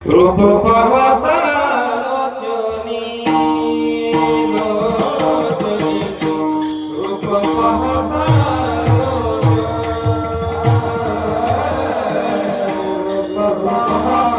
रूप पाहता लोचनी लोचनी रूप पाहता रूप पाहता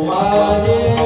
झाले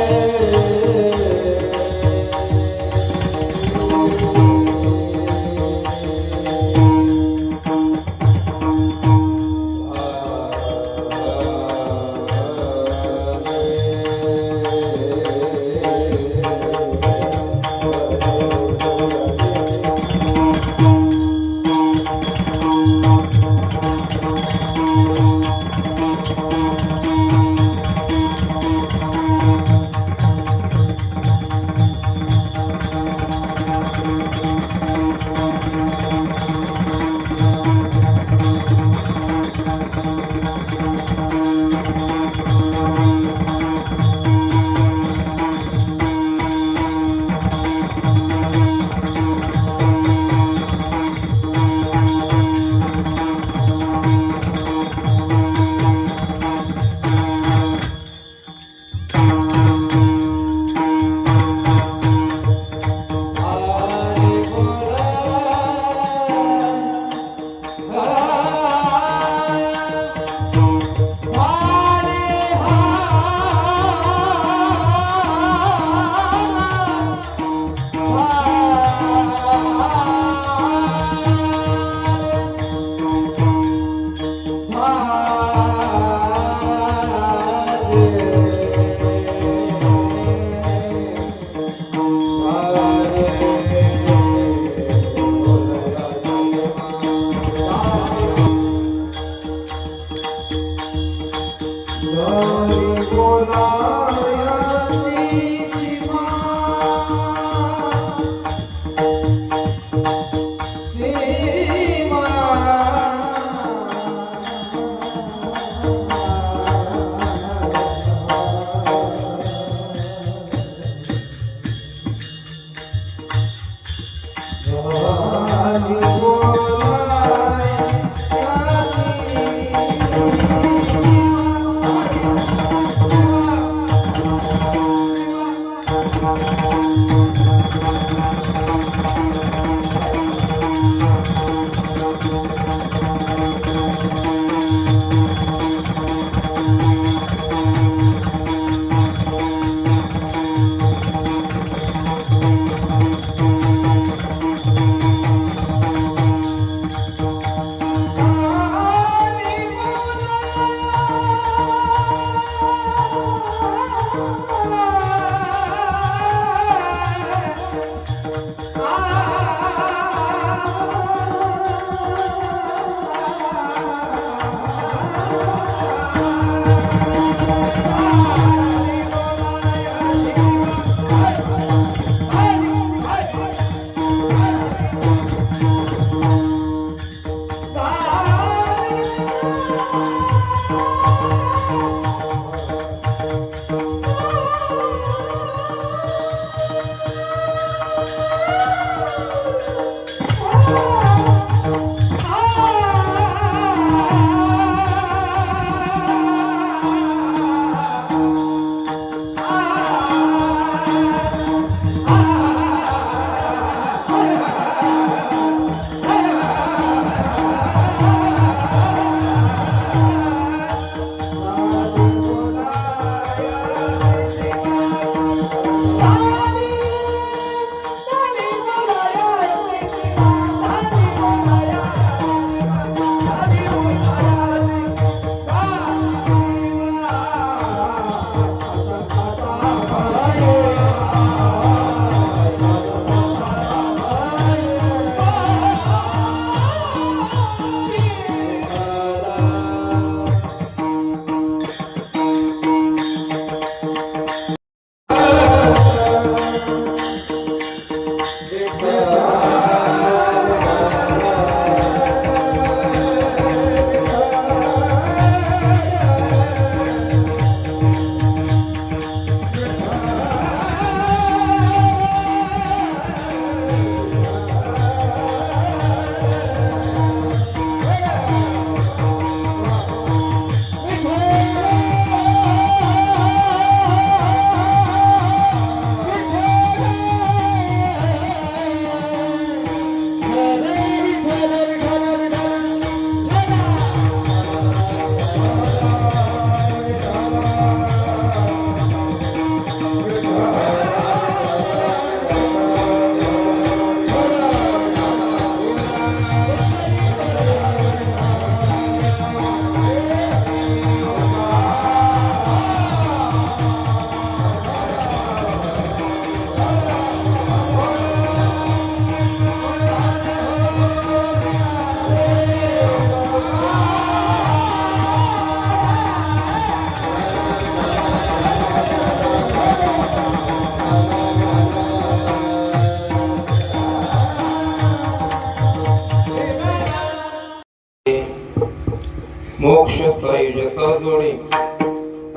सायुजता जोडे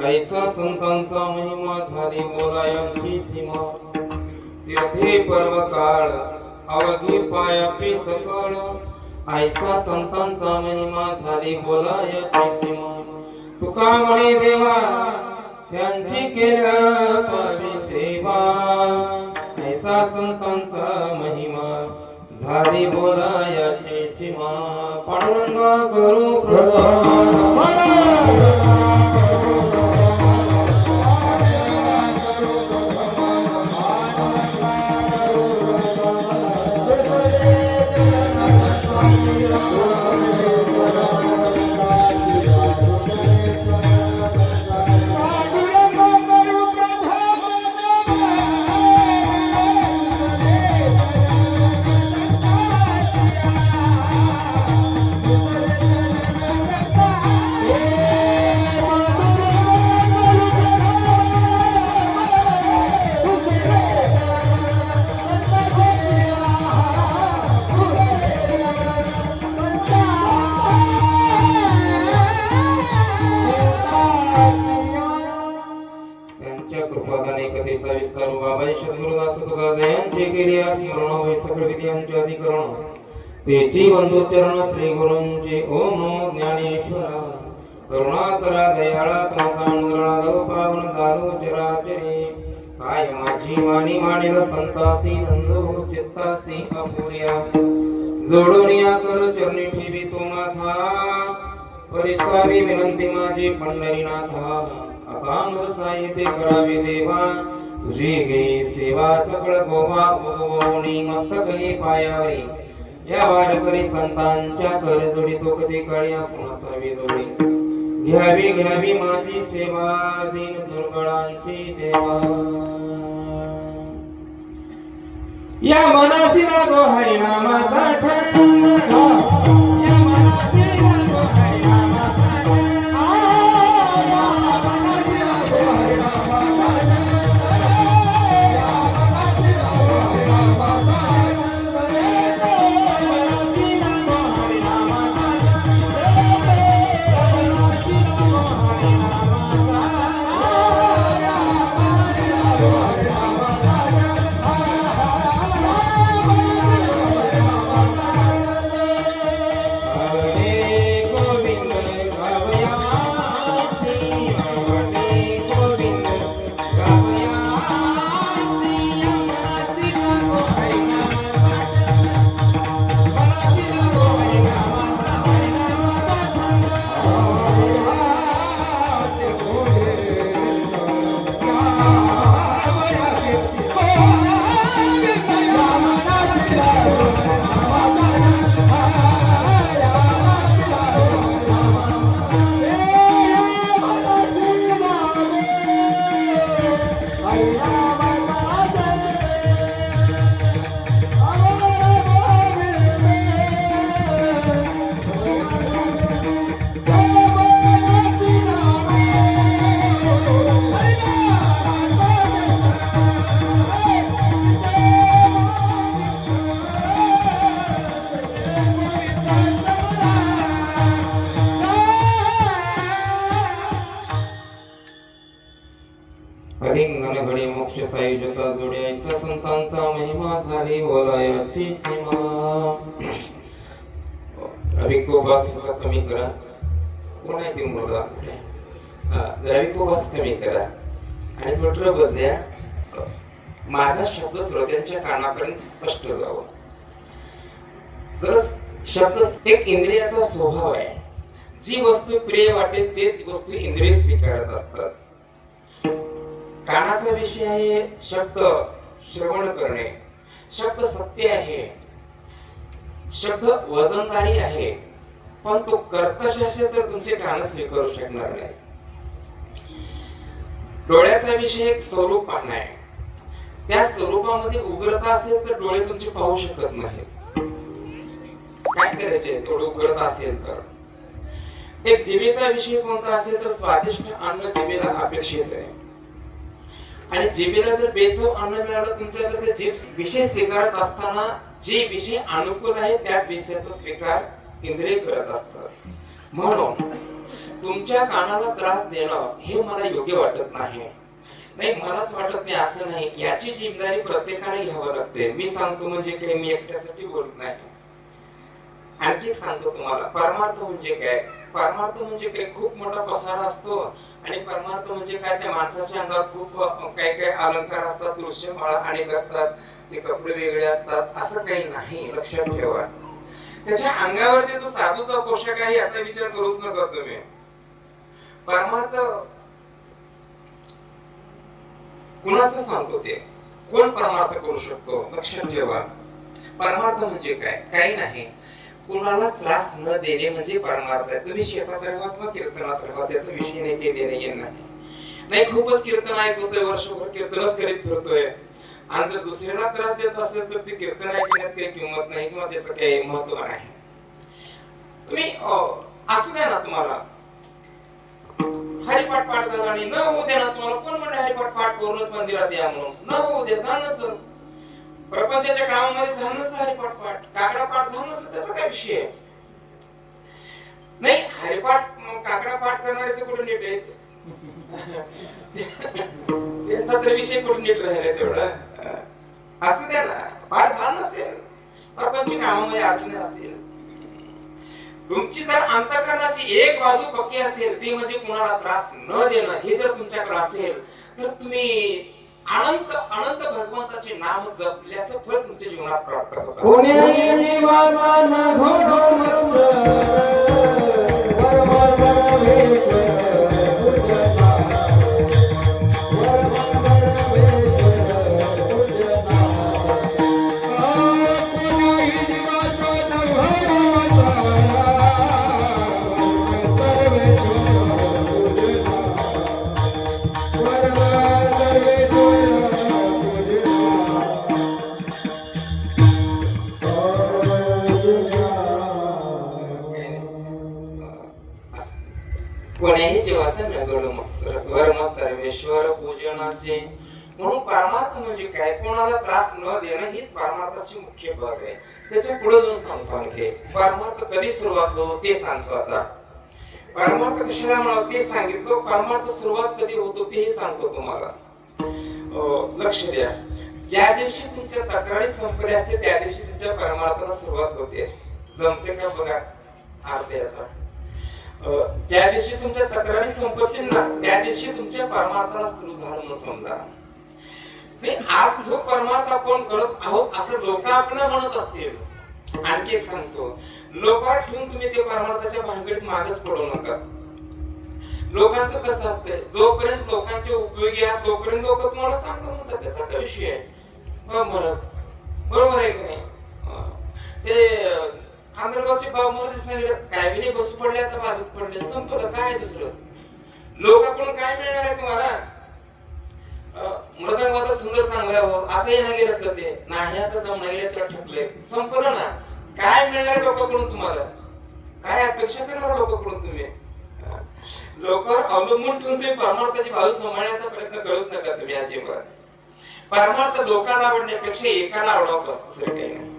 ऐसा संतांचा महिमा झाली बोलायांची सीमा तीर्थे पर्व काळ अवघी पायापी सकळ ऐसा संतांचा महिमा झाली बोलायाची सीमा तुका म्हणे देवा त्यांची केल्या पावी सेवा ऐसा संतांचा महिमा झाली बोलायाची सीमा पांडुरंग गुरु प्रधान कथेचा विस्तार बाबाई सद्गुरुदास तुकाजयांचे केले स्मरण होय सकळ विद्यांचे अधिकरण तेची वंदोच्चरण श्री गुरूंचे ओम नमो ज्ञानेश्वरा करुणा करा दयाळा तुमचा अनुग्रह दव पावन झालो चराचरी काय माझी वाणी मानिल संतासी नंदो चित्तासी अपुर्या जोडून या कर चरणी ठेवी तो माथा परिसावी विनंती माझी पंढरीनाथा आता मद साहित्य करावे देवा तुझी गे सेवा सकळ गोवा उगवणी मस्तक हे पायावरी या वारकरी संतांच्या कर जोडी तो कधी काळ्या पुन्हा सावी जोडी घ्यावी घ्यावी माझी सेवा दीन दुर्गणांची देवा या मनासी लागो हरिनामाचा छंद या मनासी लागो हरिनामाचा लिंगन घडे मोक्ष सायुजता जोडे ऐसा संतांचा महिमा झाली बोलायाची सीमा रविको बास कमी करा कोण आहे ती मुलगा रविको बास कमी करा आणि थोडं बदल्या माझा शब्द श्रोत्यांच्या कानापर्यंत स्पष्ट जावं तर शब्द एक इंद्रियाचा स्वभाव आहे जी वस्तू प्रिय वाटेल तेच वस्तू इंद्रिय स्वीकारत असतात कानाचा विषय आहे शब्द श्रवण करणे शब्द सत्य आहे शब्द वजनदारी आहे पण तो कर्कश असेल तर तुमचे कान स्वीकारू शकणार नाही डोळ्याचा विषय एक स्वरूप पाहणं आहे त्या स्वरूपामध्ये उग्रता असेल तर डोळे तुमचे पाहू शकत नाहीत काय करायचे थोडं उग्रता असेल तर एक जिभेचा विषय कोणता असेल तर स्वादिष्ट अन्न जिभेला अपेक्षित आहे आणि जिभेला जर बेचव अन्न मिळालं तुमच्या तर ते जीभ विषय स्वीकारत असताना जे विषय अनुकूल आहे त्याच विषयाचा स्वीकार इंद्रिय करत असतात म्हणून तुमच्या कानाला त्रास देणं हे मला योग्य वाटत नाही. नाही, मलाच वाटत नाही असं नाही, याची जिम्मेदारी प्रत्येकाने घ्यावं लागते. मी सांगतो म्हणजे काही मी एकट्यासाठी बोलत नाही. आणखी सांगतो तुम्हाला, परमार्थ म्हणजे काय. परमार्थ म्हणजे काय, खूप मोठा पसारा असतो. आणि परमार्थ म्हणजे काय, त्या माणसाच्या अंगावर खूप काय काय अलंकार असतात, दृश्यमाळा अनेक असतात, ते कपडे वेगळे असतात, असं काही नाही. लक्षात ठेवा, त्याच्या अंगावरती तो साधूचा पोशाख आहे याचा विचार करूच नका तुम्ही. परमार्थ कुणाचं सांगतो ते, कोण परमार्थ करू शकतो. लक्षात ठेवा, परमार्थ म्हणजे काय, काही नाही, कुणाला त्रास न देणे म्हणजे परमार्थ आहे. तुम्ही शेतात राहा किंवा कीर्तनात राहा, त्याचा विषय नाही, काही देणे नाही. खूपच कीर्तन ऐकतोय, वर्षभर कीर्तनच करीत फिरतोय, आणि जर दुसऱ्याला त्रास देत असेल तर ते कीर्तन ऐकण्यात काही किंमत नाही किंवा त्याचं काही महत्व नाही. तुम्ही असू द्या ना, तुम्हाला हरिपाठ पाठ झाला आणि न होऊ दे ना, तुम्हाला कोण म्हणते हरिपाठ पाठ करूनच मंदिरात या म्हणून, न होऊ दे, झालं प्रपंचाच्या कामामध्ये झालं नसलं हरिपाठ पाठ, काकडा पाठ झालं नसलं, त्याचा काय विषय नाही. हरिपाठ काकडा पाठ करणारे ते कुठे नीट आहेत, त्यांचा तर विषय कुठे नीट राहिला तेवढा. असं द्या ना, पाठ झालं नसेल, प्रपंच कामामध्ये अडचणी असेल, तुमची जर अंतःकरणाची एक बाजू पक्की असेल, ती म्हणजे कुणाला त्रास न देणं, हे जर तुमच्याकडे असेल तर तुम्ही अनंत अनंत भगवंताचे नाम जपल्याचं फळ तुमच्या जीवनात प्राप्त होतं. कोणी जीवाचा न घोडो मत्सर परम सर्वेश्वर पूजना, परम सर्वेश्वर पूजना. कोणी जीवाचा न घोडो कोण्याही जीवाचा नगड वर्म सर्वेश्वर पूजनाचे. म्हणून परमार्थ म्हणजे काय, कोणाला त्रास न देणं हीच परमार्थाची मुख्य बाब आहे. त्याच्या पुढे जाऊन सांगतो आणखी, परमार्थ कधी सुरुवात होतो ते सांगतो. आता परमार्थ कशाला म्हणतो ते सांगितलं, परमार्थ सुरुवात कधी होतो तेही सांगतो तुम्हाला. लक्ष द्या, ज्या दिवशी तुमच्या तक्रारी संपल्या असते त्या दिवशी तुमच्या परमार्थाला सुरुवात होते. जमते का बघा अर्ध्याचा. ज्या दिवशी तुमच्या तक्रारी संपतील ना त्या दिवशी तुमच्या परमार्थाला सुरू झालं म्हणून समजा. आज जो परमार्थ आपण करत आहोत असं लोक आपल्याला म्हणत असतील. आणखी एक सांगतो, लोकांना ठेवून तुम्ही ते परमार्थाच्या भानगडीत मागच पडू नका. लोकांचं कसं असतंय, जोपर्यंत लोकांचे उपयोगी आहे तोपर्यंत लोक तुम्हाला चांगलं म्हणतात, त्याचा काय विषय आहे. बरोबर आहे की नाही. ते आंध्रगावचे बाब मला दिसणार काय बी नाही, बसू पडले आता बाजूत पडले, संपलं. काय दुसरं लोकांकडून काय मिळणार आहे तुम्हाला. मृदंग आता सुंदर चांगला हो, आता येणं गेलं तर ते नाही, आता जाऊन गेले तर ठकले, संपलं ना. काय मिळणार लोकांकडून तुम्हाला, काय अपेक्षा करणार लोकांकडून तुम्ही. लोकांवर अवलंबून ठेवून तुम्ही परमार्थाची बाजू सांभाळण्याचा प्रयत्न करूच नका तुम्ही अजिबात. परमार्थ लोकांना आवडण्यापेक्षा एकाला आवडावं बस, दुसरं काही नाही.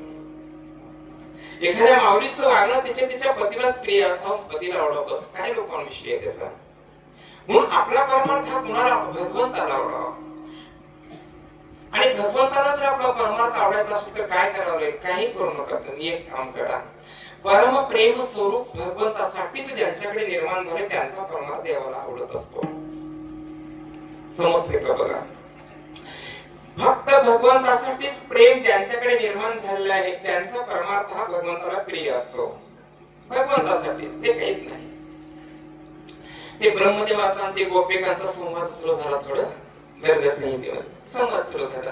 एखाद्या माऊलीचं वागणं तिच्या पतीलाच प्रिय असावं, पतीला आवडावं बस, काय लोकांविषयी आहे त्याचा. म्हणून आपला परमार्थ हा कुणाला, भगवंताला आवडावा. आणि भगवंताला जर आपला परमार्थ आवडायचा असेल तर काय करावं लागेल, काही करू नका तुम्ही. एक काम करा, परम प्रेम स्वरूप भगवंतासाठीच ज्यांच्याकडे निर्माण झाले त्यांचा परमार्थ देवाला आवडत असतो. समजते का बघा. फक्त भगवंतासाठीच प्रेम ज्यांच्याकडे निर्माण झालेलं आहे त्यांचा परमार्थ हा भगवंताला प्रिय असतो. भगवंतासाठी ते काहीच नाही. ते ब्रह्मदेवाचा आणि ते गोपिकांचा संवाद सुरू झाला. थोडं गर्ग संहितेमध्ये संवाद सुरू झाला.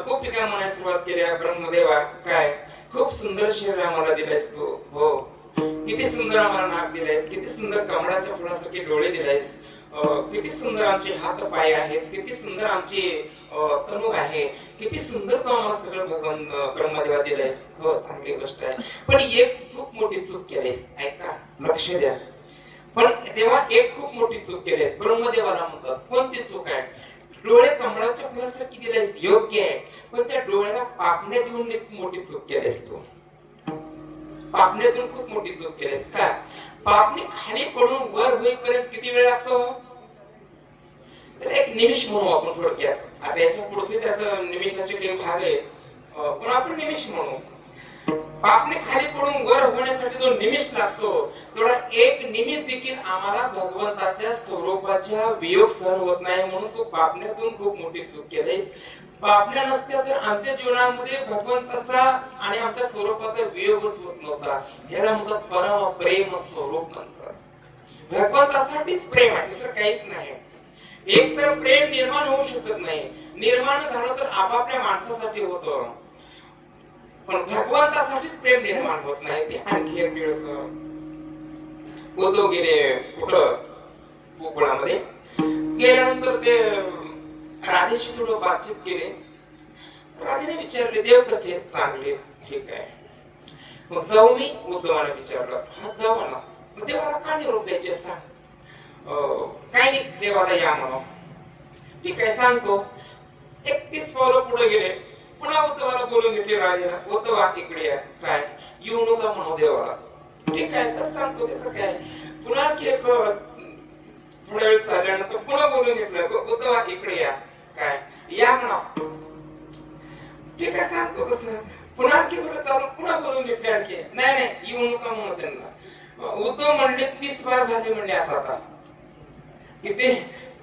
गोपिका म्हणायला सुरुवात केली, ब्रह्मदेवा काय खूप सुंदर शरीर आम्हाला दिलायस तू. हो, किती सुंदर आम्हाला नाक दिलायस, किती सुंदर कमळाच्या फुलासारखे डोळे दिलायस, किती सुंदर आमचे हात पाय आहेत, किती सुंदर आमची तनु आहे, किती सुंदर तू आम्हाला सगळं भगवान ब्रह्मदेवा दिलायस. हो, चांगली गोष्ट आहे. पण एक खूप मोठी चूक केलीस. ऐका, लक्ष द्या. पण तेव्हा एक खूप मोठी चूक केलीस. ब्रह्मदेवाला म्हणतात, कोणती चूक आहे. डोळे कमळाच्या फुलासारखी दिलायस, योग्य आहे, पण त्या डोळ्याला पापण्या देऊन मोठी चूक केलीस तू. पापण्यातून खूप मोठी चूक केलीस. का पापणी खाली पडून वर होईपर्यंत किती वेळ लागतो? एक निमिष म्हणू आपण थोडक्यात. आता याच्या पुढचे त्याचं निमिषाचे काही भाग आहे, पण आपण निमिष म्हणू. पापणी खाली पडून वर होण्यासाठी जो निमिष लागतो, तेवढा एक निमिष देखील आम्हाला भगवंताच्या स्वरूपाच्या वियोग सहन होत नाही, म्हणून तो पापण्यातून खूप मोठी चूक केलीस. पापण्या नसत्या तर आमच्या जीवनामध्ये भगवंताचा आणि आमच्या स्वरूपाचा वियोगच होत नव्हता. ह्याला म्हणतात परम प्रेम स्वरूप म्हणतात. भगवंतासाठीच प्रेम आहे, दुसरं काहीच नाही. एक तर प्रेम निर्माण होऊ शकत नाही, निर्माण झालं तर आपापल्या माणसासाठी होतं, पण भगवंतासाठीच प्रेम निर्माण होत नाही. ते आणखी एक वेळेस उद्धव गेले कुठं कोकणामध्ये गेल्यानंतर ते राधेशी थोडं बातचीत केले. राधेने विचारले देव कसे आहेत? चांगले. ठीक आहे, मग जाऊ मी? उद्धवाने विचारलं. हा जाऊ ना. मग देवाला का निरोप द्यायचे सांग? काय नाही, देवाला या म्हणा. ठीक आहे सांगतो. 31 पावलं पुढे गेले, पुन्हा उद्धवाला बोलून घेतले राधेला. उद्धवा इकडे या. काय? येऊ नका म्हणू देवाला. ठीक आहे तर सांगतो त्याचं काय. पुन्हा थोड्या वेळ चालल्यानंतर पुन्हा बोलून घेतलं. उद्धवा इकडे या. काय? या म्हणा. ठीक आहे सांगतो तसं. पुन्हा आणखी थोडं चालू पुन्हा बोलून घेतले. आणखी नाही नाही येऊ नका म्हणू त्यांना. उद्धव म्हणले 30 बार झाले म्हणले. असं आता किती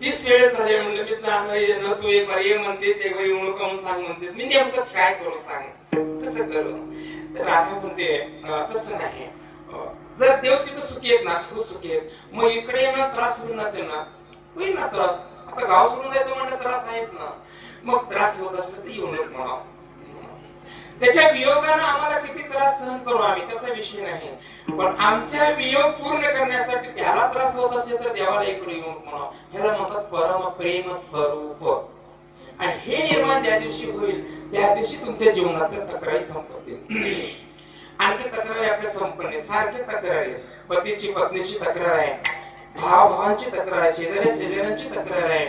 30 वेळेस झाले म्हणले. मी सांग तू एक बार ये म्हणतेस, एक बार येऊ नका म्हणून सांग म्हणतेस. मी नेमकं काय करू सांग, कसं करू? तर राधा म्हणते तसं नाही, जर देव तिथं सुखी आहेत ना, तू सुखी आहेत, मग इकडे येणं त्रास होईल ना त्यांना? होईल ना त्रास. आता गाव सोडून जायचं म्हणलं त्रास आहेच ना. मग त्रास होत असलं तर येऊ नये म्हणा. त्याच्या वियोगानं आम्हाला किती त्रास सहन करू आम्ही, त्याचा विषय नाही, पण आमच्या वियोग पूर्ण करण्यासाठी त्याला त्रास होत असेल तर देवाला इकडे येऊन म्हणा. ह्याला म्हणतात परम प्रेम स्वरूप. आणि हे निर्माण ज्या दिवशी होईल त्या दिवशी तुमच्या जीवनातल्या तक्रारी संपतील. आणखी तक्रारी आपल्या संपन्न सारखे तक्रारी, पतीची पत्नीची तक्रार आहे, भाव भावांची तक्रार आहे, शेजारी शेजाऱ्यांची तक्रार आहे.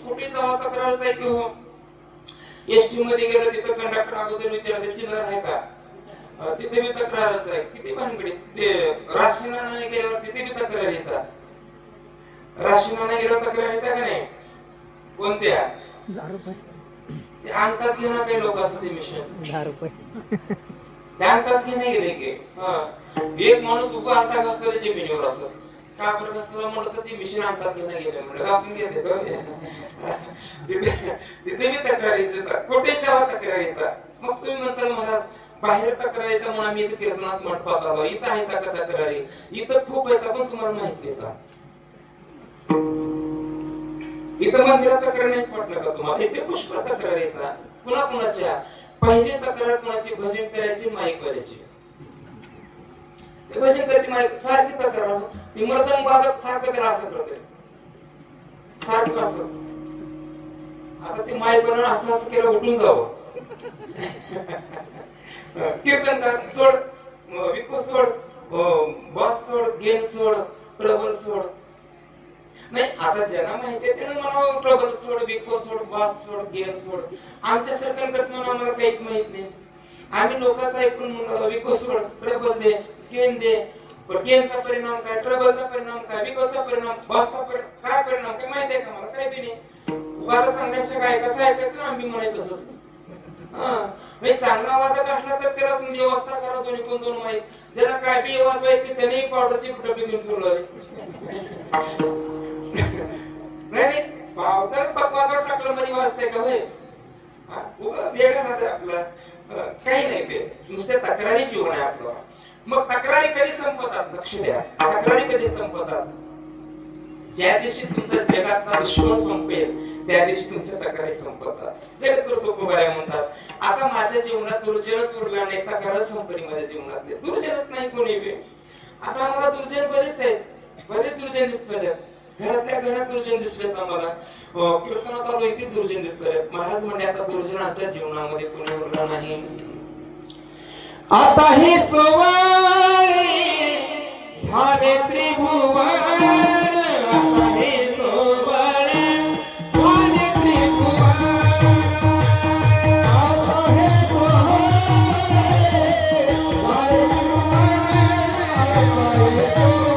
कुठे जावा तक्रारच आहे की हो. एसटी मध्ये गेलं तिथं कंडक्टर अगोदर विचारते चिल्लर आहे का, तिथे मी तक्रारच आहे. किती भानगडी. ते राशनाने गेल्यावर तिथे मी तक्रार येतात. राशनाने गेल्यावर तक्रार येतात का नाही? कोणत्या? 10 रुपये. ते अंगताच घेणं काही लोकांचं ते मिशन. 10 रुपये. त्या अंगताच घेणे गेले की एक माणूस उभा अंगठा घासलेला जमिनीवर असं का बरं घासला म्हणलं तर ती मिशन अंगठाच घेणं गेले म्हणलं घासून घेते. तिथे मी तक्रार येतात. कुठे जावा तक्रार येतात. मग तुम्ही म्हणताल महाराज बाहेर तक्रार येतात म्हणून आम्ही इथं कीर्तनात मंडपात आलो, इथं आहे का तक्रारी? इथं खूप येतात पण तुम्हाला माहिती येतात. इथं मंदिरात तक्रार नाही पडलं का तुम्हाला? इथे पुष्कळ तक्रार येतात. पुन्हा कुणाच्या? पहिली तक्रार कुणाची? भजन करायची, माईक वाजायची. भजन करायची, माईक सारखी तक्रार. ती मर्दंग वादक सारखं त्याला असं करते, सारखं असं. आता ते माईक बनवून असं असं केलं उठून जावं. कीर्तनकार सोड, विको सोड, बॉस सोड, गेन सोड, ट्रबल सोड. नाही आता ज्यांना माहिती आहे त्यानं मला ट्रबल सोड, विको सोड, बॉस सोड, गेन सोड. आमच्या सरकारकडे आम्हाला काहीच माहित नाही. आम्ही लोकांचं ऐकून विको सोड, ट्रबल दे, गेन दे. पण गेनचा परिणाम काय, ट्रबलचा परिणाम काय, विकोचा परिणाम, बॉसचा काय परिणाम काय माहिती आहे का मला? काही बी नाही. वादा चांगल्याशा गायकाचं ऐकायचं आम्ही म्हणायचं तसंच. नाही चांगला वादक असला तर त्याला व्यवस्था करा दोन्ही कोण दोन माहीत. ज्याला काय बी आवाज माहिती त्याने पावडरची डबी घेऊन ठेवलं. नाही पावडर बकवासावर टाकलं मध्ये वाजते का होय? वेगळं राहते आपलं. काही नाही, ते नुसत्या तक्रारी जीवन आहे आपलं. मग तक्रारी कधी संपतात? लक्ष द्या. तक्रारी कधी संपतात? ज्या दिवशी तुमचा जगातला दुश्मन संपेल त्या दिवशी तुमच्या तक्रारी संपतात. जगद्गुरु तुकोबाराय म्हणतात, आता माझ्या जीवनात दुर्जनच उरला नाही, तक्रार संपली माझ्या जीवनातले. दुर्जनच नाही कोणी बी. आता आम्हाला दुर्जन बरेच आहेत, बरेच दुर्जन दिसतात. घरातल्या घरात दुर्जन दिसलेत आम्हाला. कीर्तनात आलो इथे दुर्जन दिसतात. महाराज म्हणजे आता दुर्जन आमच्या जीवनामध्ये कोणी उरला नाही. आता हे सोवाळे झाले त्रिभुवन, आता हे सोवाळे झाले त्रिभुवन, आता हे सोवाळे झाले त्रिभुवन.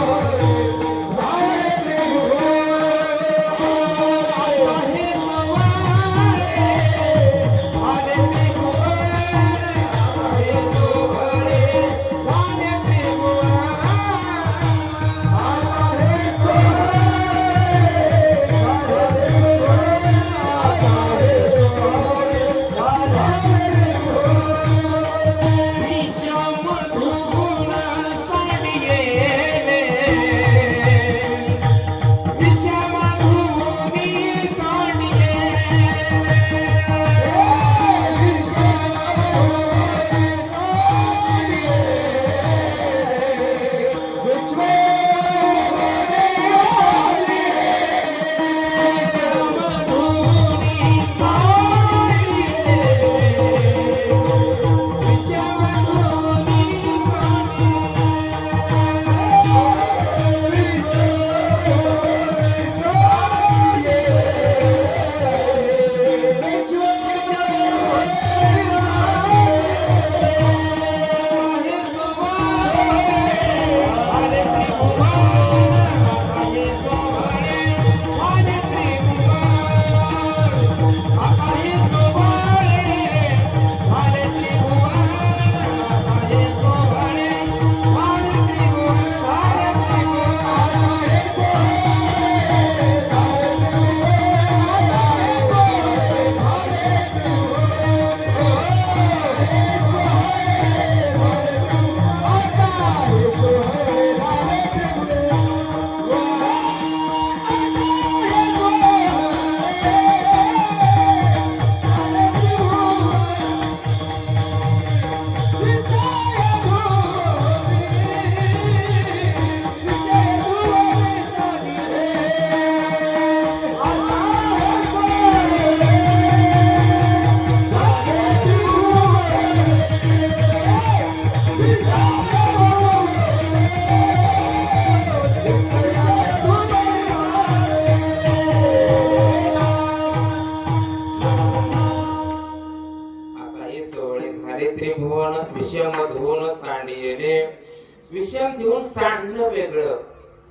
विषम देऊन सांडणं वेगळं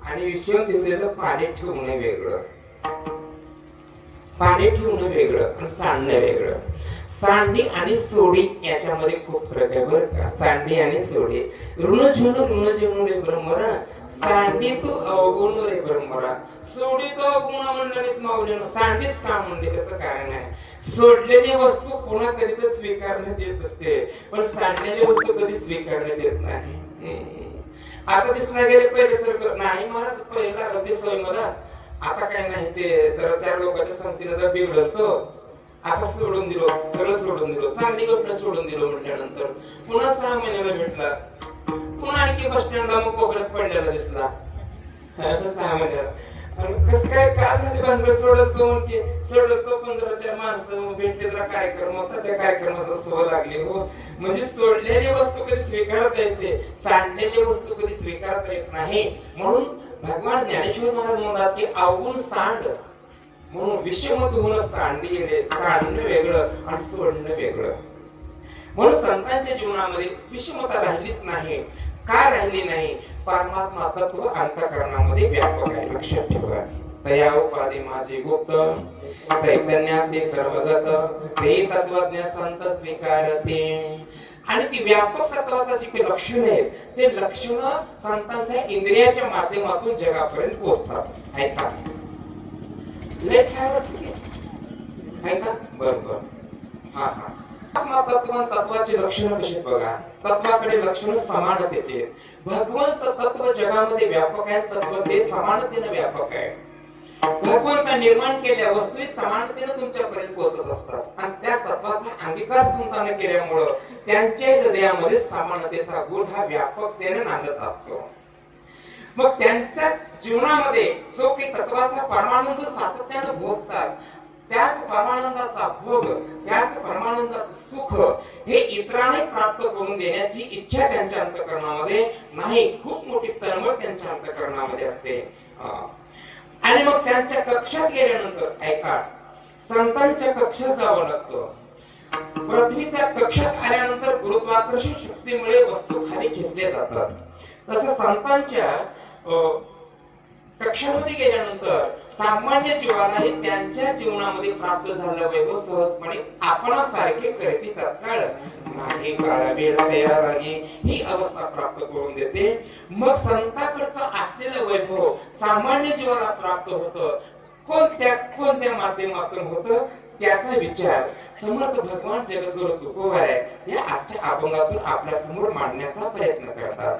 आणि विषम दिलेलं पाणी ठेवणं वेगळं. पाणी ठेवणं वेगळं आणि सांडणं वेगळं. सांडी आणि सोडी याच्यामध्ये खूप फरक आहे बरं का. सांडी आणि सोडी. ऋण रे ब्रह्मरा, सांडी तू अवगुण रे ब्रह्मरा, सोडी तो अवगुण मंडळीत माऊलीनं. सांडीच का म्हणले त्याचं कारण आहे, सोडलेली वस्तू पुन्हा कधी तर स्वीकारण्यात येत असते, पण सांडलेली वस्तू कधी स्वीकारण्यात येत नाही. आता दिसला गेले पहिले सर नाही महाराज, पहिला अगदी सोय मला, आता काय नाही ते जरा चार लोकांच्या संगतीने जर बिघडल तो आता सोडून दिलो, सगळं सोडून दिलो, चांगली गोष्ट सोडून दिलो म्हटल्यानंतर पुन्हा 6 महिन्याला भेटला, पुन्हा आणखी बस स्टँडला मग कोपऱ्यात पडलेला दिसला 6 महिन्याला. कस काय का झाली भानगड, सोडत तो म्हणते सोडत तो, 15 माणसं भेटले, जरा कार्यक्रम होता, त्या कार्यक्रमाचा सवय लागली हो. म्हणजे सोडलेली वस्तू कधी स्वीकारता येते, सांडलेली वस्तू कधी स्वीकारता येत नाही. म्हणून भगवान ज्ञानेश्वर महाराज म्हणतात की अवगुण सांड, म्हणून विषमत होऊन सांडली गेले. सांडणं वेगळं आणि सोडणं वेगळं. म्हणून संतांच्या जीवनामध्ये विषमता राहिलीच नाही. का राहिली नाही, परमात्मा तत्व अंतःकरणामध्ये व्यापक आहे, लक्षात ठेवा. तया उपाधी माझे गुप्त, चैतन्याचे सर्वगत, ते तत्वज्ञ संत स्वीकारते. आणि ती व्यापक तत्वाचा जी काही लक्षण आहेत, ते लक्षण संतांच्या इंद्रियाच्या माध्यमातून जगापर्यंत पोहोचतात. ऐका लेट ऐका बरोबर. तत्वाचे लक्षण कशी बघा, तत्वाकडे लक्षण समानतेचे आहेत. भगवंत तत्व जगामध्ये व्यापक आहे, तत्व ते समानतेने व्यापक आहे. भगवंत निर्माण केलेल्या वस्तू समानतेने तुमच्यापर्यंत पोहोचत असतात आणि त्या तत्वाचा अंगीकार संतांनी केल्यामुळं त्यांच्या हृदयामध्ये समानतेचा गुण हा व्यापकतेने नांदत असतो. मग त्यांच्या जीवनामध्ये जो काही तत्वाचा परमानंद सातत्याने भोगतात, त्याच परमानंदाचा भोग, त्याच परमानंदाचं सुख हे इतरांना प्राप्त करून देण्याची इच्छा त्यांच्या अंतःकरणामध्ये नाही, खूप मोठी तळमळ त्यांच्या अंतःकरणामध्ये असते. आणि मग त्यांच्या कक्षात गेल्यानंतर ऐका, संतांच्या कक्षात जावं लागतं. पृथ्वीच्या कक्षात आल्यानंतर गुरुत्वाकर्षण शक्तीमुळे वस्तू खाली खेचल्या जातात. तसं संतांच्या कक्षामध्ये गेल्यानंतर सामान्य जीवालाही त्यांच्या जीवनामध्ये प्राप्त झालेलं वैभव सहजपणे आपणासारखे करते तत्काळ नाही, काळा वेळ तयार आहे, ही अवस्था प्राप्त करून देते. मग संताकडचं असलेलं वैभव सामान्य जीवाला प्राप्त होतं. कोणत्या माध्यमातून होतं त्याचा विचार समर्थ भगवान जगद्गुरु तुकोबाराय या आजच्या अभंगातून आपल्या समोर मांडण्याचा प्रयत्न करतात.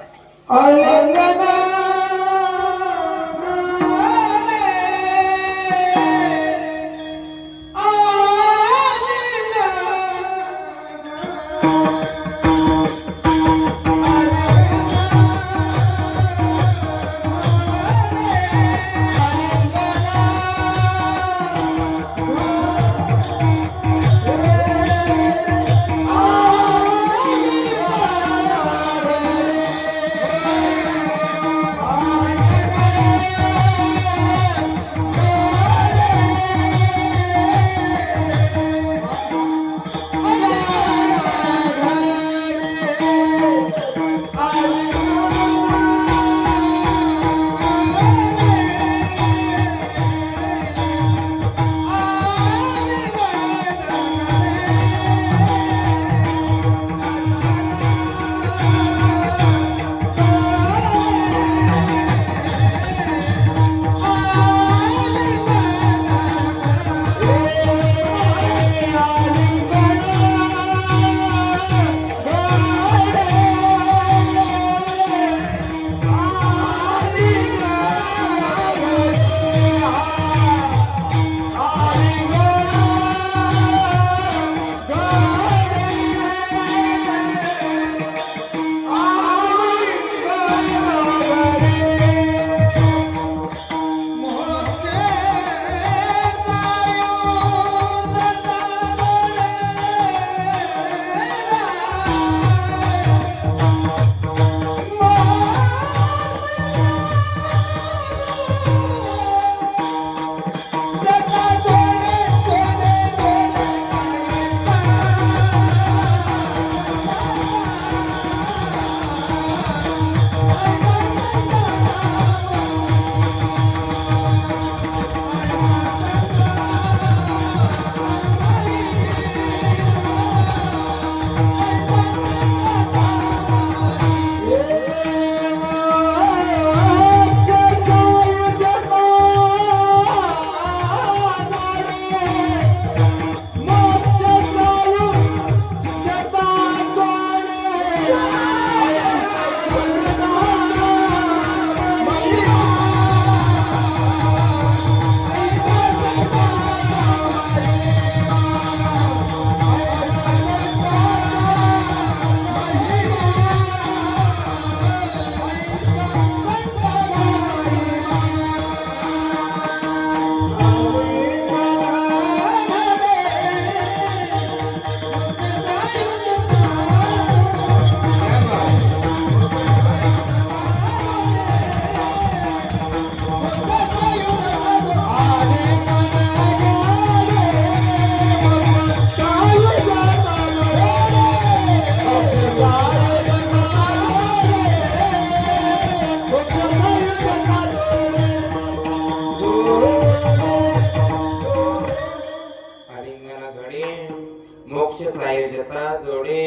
मोक्ष सायुज्यता जोडे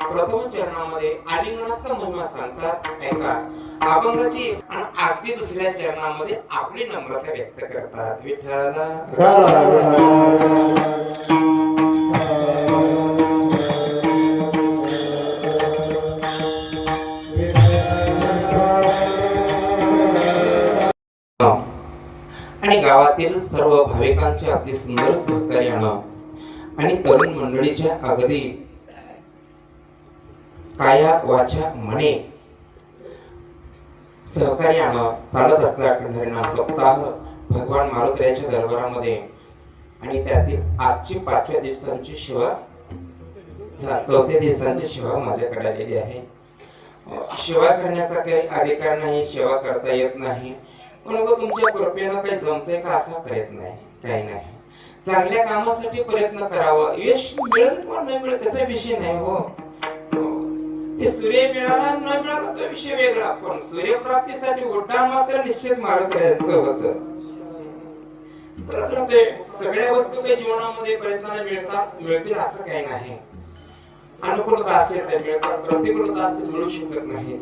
प्रथम चरणामध्ये आलिंगनाचा महिमा सांगतात ऐका अभंगाची आणि अगदी दुसऱ्या चरणामध्ये आपली नम्रता व्यक्त करतात विठ्ठला आणि गावातील सर्व भाविकांचे अगदी सुंदर सहकार्यानं आणि तरुण मंडळीच्या अगदी काया वाचा मने सहकार्यानं चालत असता पंढरीनाथ सप्ताह भगवान मारुतीच्या दरबारामध्ये आणि त्यातील आजची 5व्या दिवसांची सेवा 4थ्या दिवसांची सेवा माझ्याकडे आलेली आहे. सेवा करण्याचा काही अधिकार नाही, सेवा करता येत नाही, पण तुमच्या कृपेनं काही जमतंय का असा प्रयत्न नाही, काही नाही. चांगल्या कामासाठी प्रयत्न करावा, यश मिळेल किंवा नाही मिळेल त्याचा विषय नाही हो. ते सूर्य मिळाला न मिळाला तो विषय वेगळा, पण सूर्यप्राप्तीसाठी उड्डाण मात्र निश्चित मार्ग करायचं होतं. ते सगळ्या वस्तू काही जीवनामध्ये प्रयत्नाने मिळतील असं काही नाही. अनुकूलता असेल तर मिळतात, प्रतिकूलता असेल मिळू शकत नाही.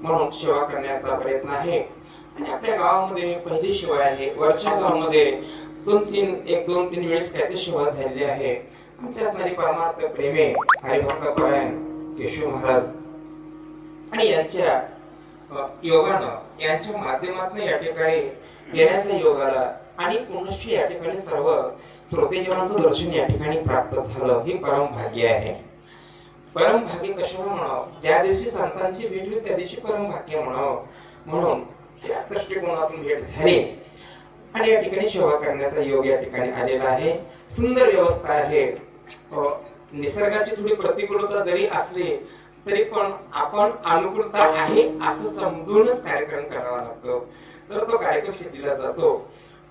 म्हणून सेवा करण्याचा प्रयत्न आहे. आणि आपल्या गावामध्ये पहिली सेवा आहे. वरच्या गावामध्ये 2-3 वेळेस काय ते सेवा झालेली आहे. आमच्या असणारी परमार्थ प्रेमे हरिभक्त परायण केशव महाराज आणि यांच्या योगानं यांच्या माध्यमातून या ठिकाणी येण्याचा योग आला आणि पुनश्च या ठिकाणी सर्व श्रोतेजनांचं दर्शन या ठिकाणी प्राप्त झालं. ही परम भाग्य आहे. परम भाग्य कशाला म्हणावं? ज्या दिवशी संतांची भेट होईल त्या दिवशी परम भाग्य म्हणावं. म्हणून त्या दृष्टिकोनातून भेट झाली आणि या ठिकाणी सेवा करण्याचा योग या ठिकाणी आलेला आहे. सुंदर व्यवस्था आहे. निसर्गाची थोडी प्रतिकूलता जरी असली तरी पण आपण अनुकूलता आहे असं समजूनच कार्यक्रम करावा लागतो, तर तो कार्यक्रम शेतीला जातो.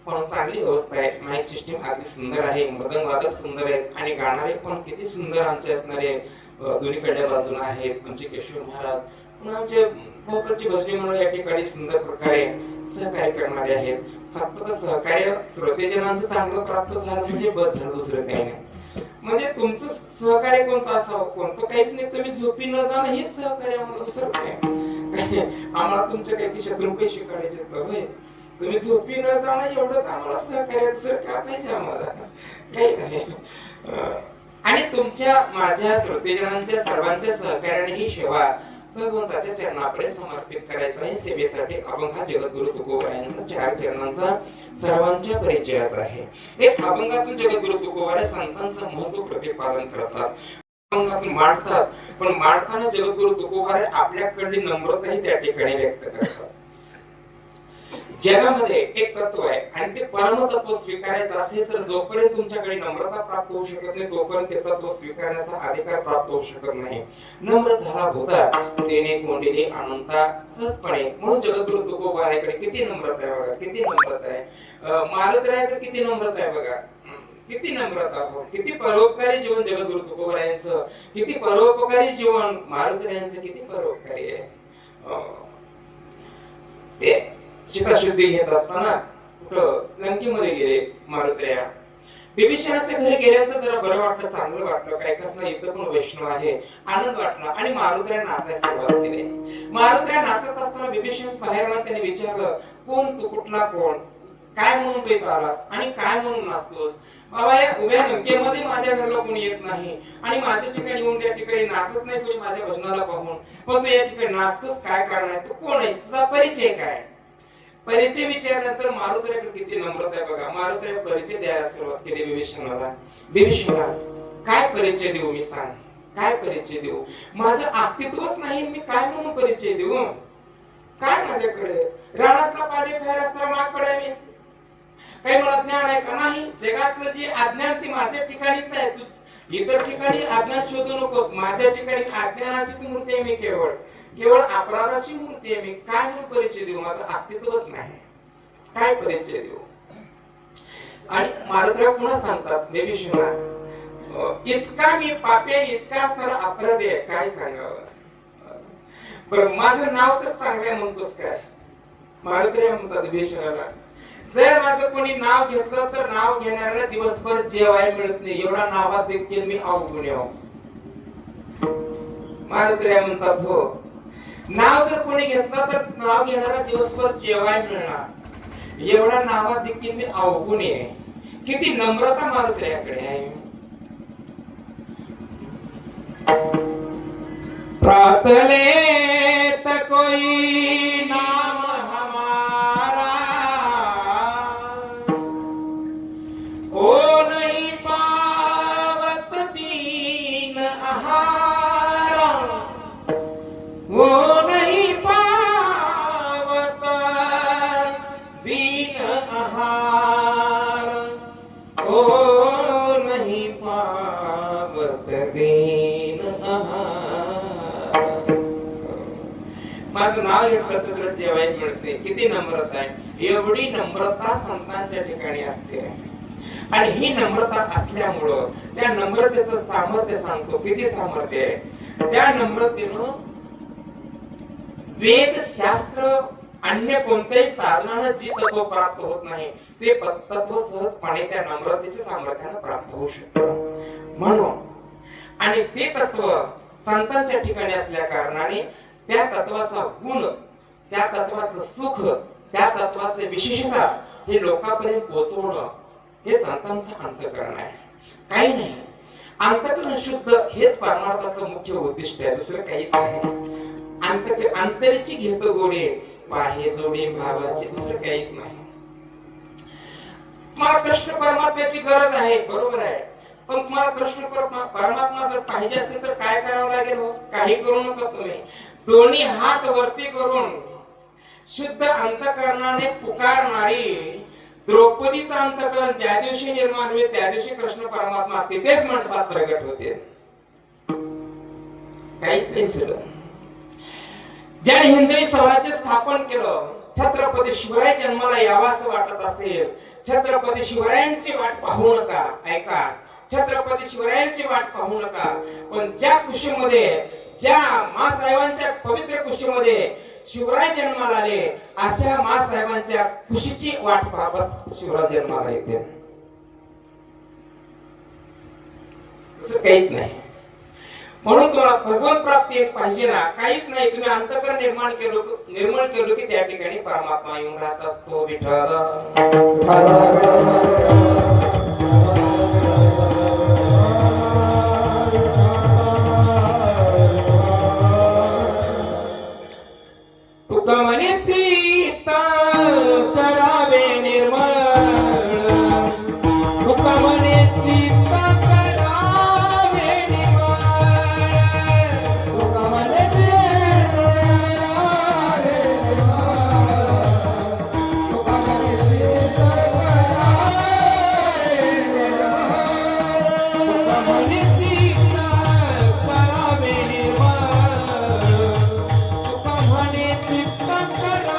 पण चांगली व्यवस्था आहे. माईक सिस्टीम अगदी सुंदर आहे, मृदंग वादक सुंदर आहेत आणि गाणारे पण किती सुंदर आमचे असणारे दोन्हीकडल्या बाजूला आहेत आमचे केशव महाराज. पण आमचे भोकरची भजनी मंडळ या ठिकाणी सुंदर प्रकारे सहकार्य करणारे आहेत. फक्त सहकार्य श्रोतेजनांचं चांगलं प्राप्त झालं म्हणजे बस झालं, दुसरं काही नाही. म्हणजे तुमचं सहकार्य कोणतं असावं, कोणतं काहीच नाही. तुम्ही झोपी न जाणं हेच सहकार्य आम्हाला, दुसरं काय. आम्हाला तुमच्या काही शत्रू पैसे काढायचे होय, तुम्ही झोपी न जाणं एवढंच आम्हाला सहकार्य, दुसरं काय पाहिजे आम्हाला, काही नाही. आणि तुमच्या माझ्या श्रोतेजनांच्या सर्वांच्या सहकार्याने ही सेवा भगवंताच्या चरणाकडे समर्पित करायचा आहे. सेवेसाठी अभंग हा जगद्गुरु तुकोबा यांचा 4 चरणांचा सर्वांच्या परिचयाचा आहे. एक अभंगातून जगद्गुरु तुकोबा संतांचं महत्व प्रतिपादन करतात, अभंगातून मांडतात. पण मांडताना जगद्गुरु तुकोबा आपल्याकडली नम्रताही त्या ठिकाणी व्यक्त करतात. जगामध्ये एक तत्व आहे आणि ते परमतत्व स्वीकारायचं असेल तर जोपर्यंत तुमच्याकडे नम्रता प्राप्त होऊ शकत नाही तोपर्यंत ते तत्व स्वीकारण्याचा अधिकार प्राप्त होऊ शकत नाही. नम्र झाला भूता तेने कोंडिले अनंता सहजपणे. म्हणून जगद्गुरु तुकोबाराकडे किती नम्रता आहे बघा, किती नम्रता आहे. मारुतीरायाकडे किती नम्रता आहे बघा, किती नम्रता हो. किती परोपकारी जीवन जगद्गुरु तुकोबारायांचं, किती परोपकारी जीवन मारुतीरायांचं, किती परोपकारी आहे. ते चिताशुद्धी घेत असताना कुठं लंकेमध्ये गेले मारुतीराया. बिभीषणाच्या घरी गेल्यानंतर जरा बरं वाटलं, चांगलं वाटलं. काही कसं इथं पण वैष्णव आहे, आनंद वाटला आणि मारुतीराया नाचायला सुरुवात केली. मारुतीराया नाचत असताना बिभीषण बाहेर आला. त्याने विचारलं, कोण तू, कुठला कोण, काय म्हणून तू इथं आलास आणि काय म्हणून नाचतोस? बाबा या उभ्या लंकेमध्ये माझ्या घरला कोणी येत नाही आणि माझ्या ठिकाणी येऊन त्या ठिकाणी नाचत नाही कोणी माझ्या भजनाला पाहून, पण तू या ठिकाणी नाचतोस, काय कारण आहे? तू कोण आहेस, तुझा परिचय काय? परिचय विचारल्यानंतर मारुतीरायाकडे किती नम्रता आहे बघा. मारुतीराया परिचय द्यायला सुरुवात केली बिभीषणाला. बिभीषणा काय परिचय देऊ, मी सांग, काय परिचय देऊ? माझं अस्तित्वच नाही, मी काय म्हणून परिचय देऊ? काय माझ्याकडे रानातला पाले खायला असताना माकडे मी काही मला ज्ञान आहे का? नाही. जगातलं जे अज्ञान ते माझ्या ठिकाणीच आहे. तू इतर ठिकाणी अज्ञान शोधू नकोस. माझ्या ठिकाणी अज्ञानाचीच मूर्ती आहे मी, केवळ अपराधाची मूर्ती आहे मी. काय म्हणून परिचय देऊ? माझं अस्तित्वच नाही, काय परिचय देऊ? आणि मारुतीराया पुन्हा सांगतात बिभीषणा, इतका मी पापी आहे, इतका असणारा अपराधी आहे, काय सांगावं? बरं माझं नाव तर चांगलं म्हणतोस काय? मारुतीराया म्हणतात बिभीषणाला, जर माझं कोणी नाव घेतलं तर नाव घेणाऱ्याला दिवसभर जेवाय मिळत नाही, एवढा नावात देखील मी अवगुण आहे. माझं तर म्हणतात हो, नाव जर कोणी घेतलं तर नाव घेणारा दिवसभर जेवाय मिळणार, एवढा नावात देखील मी अवगुण आहे. किती नम्रता माझं त्याकडे आहे. प्रातले त कोई नाम हमारा, ओ नहीं पावत दीन आहारा, वो नहीं पावत दीन आहार, ओ नहीं पावत दीन आहार. माझं नाव घेतलं तर तुला जेवायला मिळते. किती नम्रता आहे. एवढी नम्रता संतांच्या ठिकाणी असते. आणि ही नम्रता असल्यामुळं त्या नम्रतेचं सामर्थ्य सांगतो. किती सामर्थ्य आहे त्या नम्रतेनं. वेद शास्त्र अन्य कोणत्याही साधनानं जी तत्व प्राप्त होत नाही ते तत्व सहजपणे त्या नम्रतेच्या सामर्थ्यानं प्राप्त होऊ शकतं. म्हणून आणि ते तत्व संतांच्या ठिकाणी असल्या कारणाने त्या तत्वाचा गुण, त्या तत्वाचं सुख, त्या तत्वाचे विशेषता हे लोकांपर्यंत पोहोचवणं हे संतांचं अंतःकरण आहे. काही नाही, अंतःकरण शुद्ध हेच परमार्थाचं मुख्य उद्दिष्ट आहे, दुसरं काहीच नाही. अंतरीची घेतो गोडे बाहे जोडे भावाचे, दुसरं काहीच नाही. मला कृष्ण परमात्म्याची गरज आहे, बरोबर आहे, पण तुम्हाला कृष्ण परमात्मा जर पाहिजे असेल तर काय करावं लागेल हो? काही करू नका तुम्ही. दोन्ही हात वरती करून शुद्ध अंतःकरणाने पुकारणारी द्रौपदीचं अंतःकरण ज्या दिवशी निर्माण होईल त्या दिवशी कृष्ण परमात्मा तिथेच मंडपात प्रगट होते. काहीच नाही सुरू. ज्याने हिंदवी स्वराज्य स्थापन केलं, छत्रपती शिवराय जन्माला यावा असं वाटत असेल, छत्रपती शिवरायांची वाट पाहू नका. ऐका, छत्रपती शिवरायांची वाट पाहू नका. पण ज्या कुशीमध्ये, ज्या मासाहेबांच्या पवित्र कुशीमध्ये शिवराय जन्माला आले, अशा मासाहेबांच्या कुशीची वाट पहा, बस शिवराय जन्माला येते. दुसरं काहीच नाही. म्हणून तुम्हाला भगवंत प्राप्ती एक पाहिजे ना, काहीच नाही. तुम्ही अंतःकरण निर्माण केलो की त्या ठिकाणी परमात्मा येऊन राहत असतो. विठ्ठल तुका म्हणे चित्त करावे निर्मळ, तुका म्हणे चित्त करावे निर्मळ, तुका म्हणे चित्त करावे निर्मळ, तुका म्हणे चित्त करावे निर्मळ, तुका म्हणे चित्त करावे निर्मळ, तुका म्हणे चित्त करावे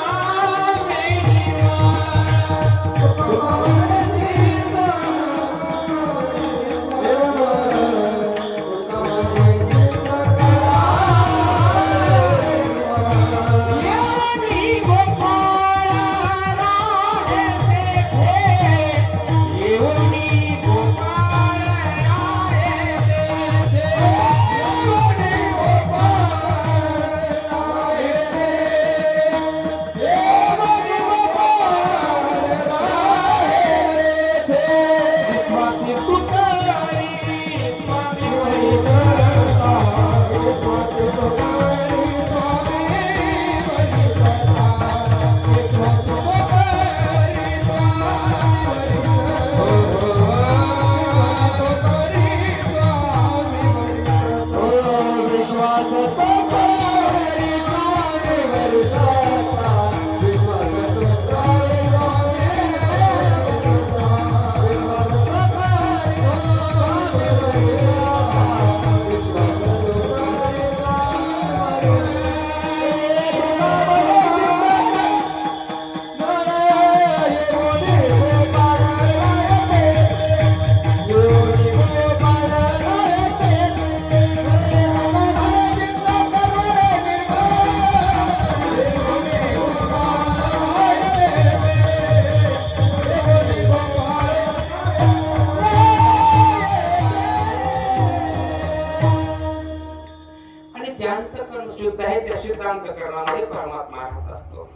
अंतःकरण शुद्ध आहे त्या शुद्ध अंतःकरणामध्ये परमात्मा राहत असतो.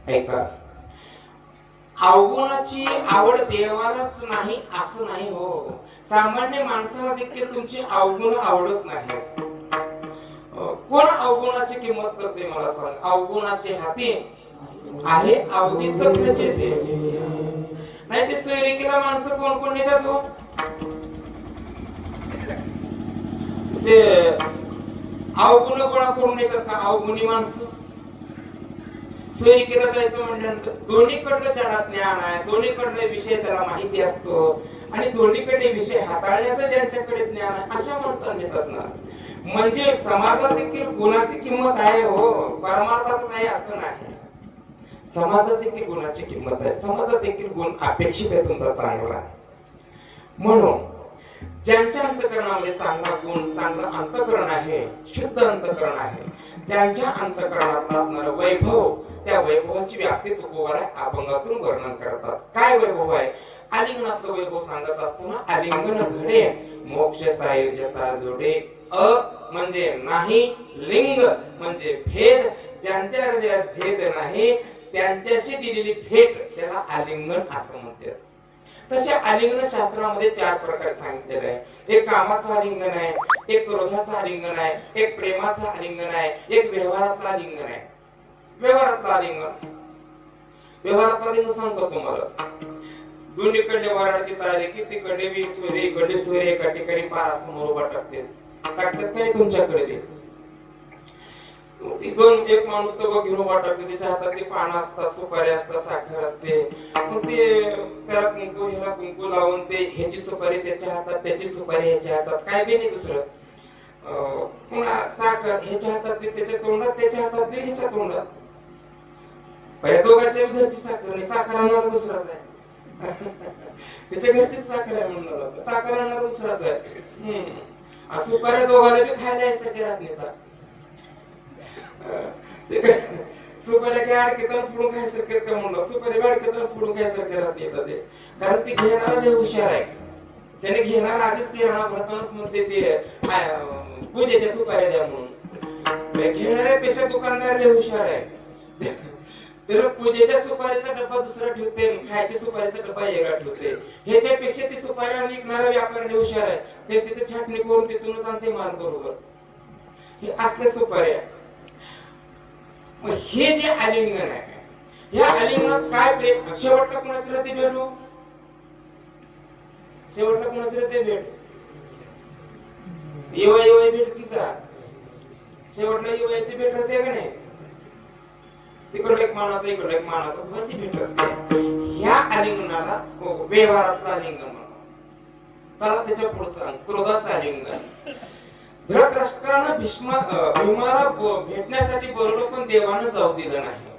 ऐका, अवगुणाची आवड देवालाच नाही असं नाही हो, सामान्य माणसाला देखील तुमची अवगुण आवडत नाही. कोण अवगुणाची किंमत करते मला सांग? अवगुणाचे हाती आहे अवधीचं खचिते. नाही ते सोयरिकीला माणसं कोण कोण येतात हो? ते अवगुण गोळा करून येतात का अवगुणी माणसं? सोयरिकीला जायचं म्हटल्यानंतर दोन्हीकडलं ज्याला ज्ञान आहे, दोन्हीकडले विषय त्याला माहिती असतो आणि दोन्हीकडे विषय हाताळण्याचं ज्यांच्याकडे ज्ञान आहे अशा माणसांना येतात ना. म्हणजे समाजात देखील गुणाची किंमत आहे हो, परमार्थातच आहे असं नाही. समाजात देखील गुणाची किंमत आहे, समाजात देखील गुण अपेक्षित आहे तुमचा चांगला. म्हणून ज्यांच्या अंतःकरणामध्ये चांगला गुण, चांगलं अंतःकरण आहे, शुद्ध अंतःकरण आहे, त्यांच्या अंतःकरणात असणारं वैभव, त्या वैभवाची व्याप्ती तुकोबाराय अभंगातून वर्णन करतात. काय वैभव आहे? आलिंगनातलं वैभव सांगत असताना आलिंगन घडे मोक्ष सायुज्यता जोडे. अ म्हणजे नाही, लिंग म्हणजे भेद, ज्यांच्या हृदयात भेद नाही त्यांच्याशी दिलेली भेट त्याला आलिंगन असं म्हणतात. तसे आलिंगन शास्त्रामध्ये 4 प्रकार सांगितलेले आहे. एक कामाचं आलिंगन आहे, एक क्रोधाचं आलिंगन आहे, एक प्रेमाचं आलिंगन आहे, एक व्यवहारातलं आलिंगन आहे. व्यवहारातलं आलिंगन सांगतो तुम्हाला. दोन्हीकडले वराड तिथं आले की तिकडले वीर सूर्य, इकडले सूर्य एका ठिकाणी पारा समोर उभा टाकतात का नाही तुमच्याकडे ते? दोन एक माणूस तो घेऊन उभा टाकतो, त्याच्या हातात ते पानं असतात, सुपारी असतात, साखर असते. मग ते त्याला कुंकू, ह्याला कुंकू लावून ते ह्याची सुपारी त्याच्या हातात, त्याची सुपारी ह्याच्या हातात, काय बी नाही दुसरं. पुन्हा साखर ह्याच्या हातात, त्याच्या तोंडात, त्याच्या हातात, ह्याच्या तोंडात. पहिल्या दोघांच्या घरची साखर नाही, साखर आणणारा दुसराच आहे. त्याच्या घरचीच साखर आहे म्हणणार, साखर आणणारा दुसराच आहे. सुपाऱ्या दोघांना बी खायला यायसाठी राहत नेतात. सुपारी काय अडकेतून फोडून खायसारखे का म्हणलं, सुपारी अडकेतून फोडून खायसारखे राहत येतात ते. कारण ती घेणारा लय हुशार आहे, त्याने घेणार आधीच किराणा भरतानाच म्हणते ते पूजेच्या सुपाऱ्या द्या म्हणून. घेणाऱ्यापेक्षा दुकानदार लय हुशार आहे. तर पूजेच्या सुपारीचा डब्बा दुसरा ठेवते, खायच्या सुपारीचा डब्बा वेगळा ठेवते. ह्याच्यापेक्षा ती सुपाऱ्या विकणारा व्यापारी हुशार आहे, ते तिथे छाटणी करून तिथूनच आणते माल बरोबर. हे असल्या सुपाऱ्या. हे जे आलिंगन आहे, या आलिंगनात काय प्रेम? शेवटला कुणाची राहते भेटू? शेवटला कुणाची राहते भेट? येवाई भेट की का? शेवटला येवायची भेट राहते का नाही? तिकडे एक माणूस, इकडे एक माणूस, दोनची भेट असते. ह्या आलिंगनाला व्यवहारातलं आलिंगन म्हणतात. चला त्याच्या पुढचं क्रोधाचं आलिंगन. धृतराष्ट्रानं भीमाला भेटण्यासाठी बोलवलं पण देवानं जाऊ दिलं नाही.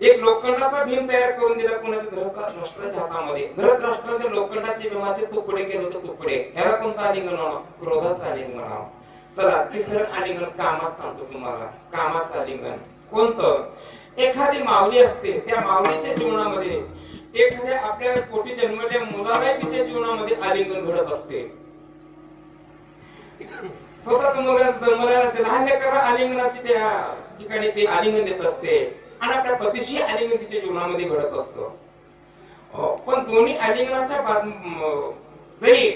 एक लोखंडाचा भीम तयार करून दिला कोणाच्या? धृतराष्ट्राच्या हातामध्ये. धृतराष्ट्राने लोखंडाचे भीमाचे तुकडे केले होते, तुकडे. याला कोणतं आलिंगन म्हणावं? क्रोधाचं आलिंगन म्हणावं. चला तिसरं आलिंगन कामाचं सांगतो तुम्हाला. कामाचं आलिंगन कोणतं? एखादी माऊली असते, त्या माऊलीच्या जीवनामध्ये एखाद्या आपल्या पोटी जन्मलेल्या मुलालाही तिच्या जीवनामध्ये आलिंगन घडत असते. स्वतःच मुलगा जन्मलेला ते लहान लेकराला आलिंगनाची त्या ठिकाणी ते आलिंगन देत असते आणि आपल्या पतीशी आलिंगन तिच्या जीवनामध्ये घडत असतं. पण दोन्ही आलिंगनाच्या जरी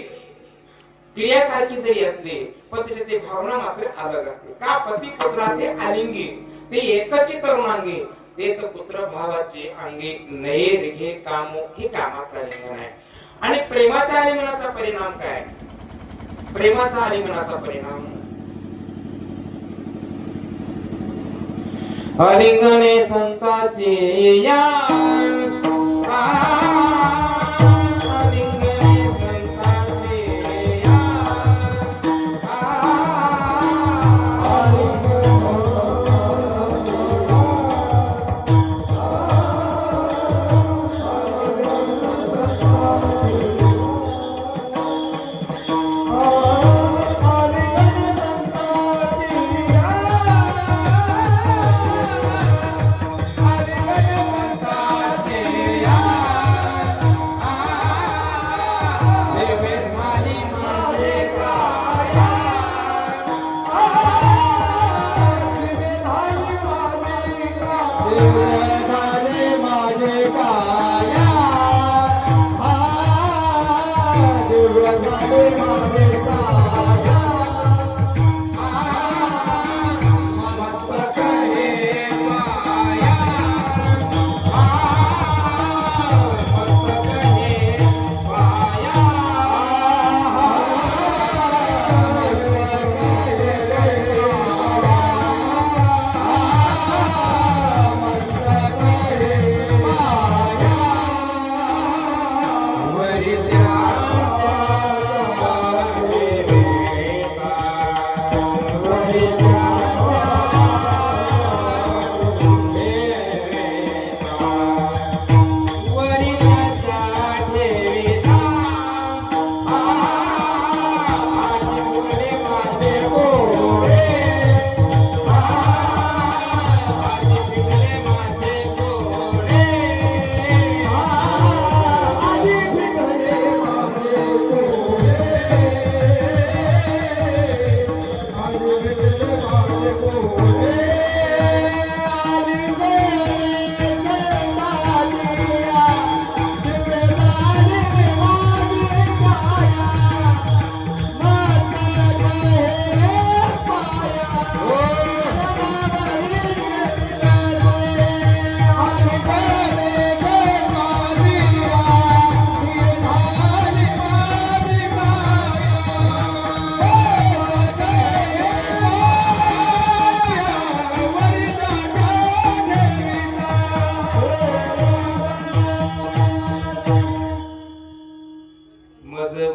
क्रियासारखी जरी असली पण त्याच्या ते भावना मात्र अलग असते. का? पती पुत्राचे आलिंगी ते एकच तरुणांगी, ते तर पुत्र भावाचे अंगी नये घे कामो. हे कामाचं आलिंगन आहे. आणि प्रेमाच्या आलिंगनाचा परिणाम काय? प्रेमाचा आलिंगनाचा परिणाम आलिंगने संताचे या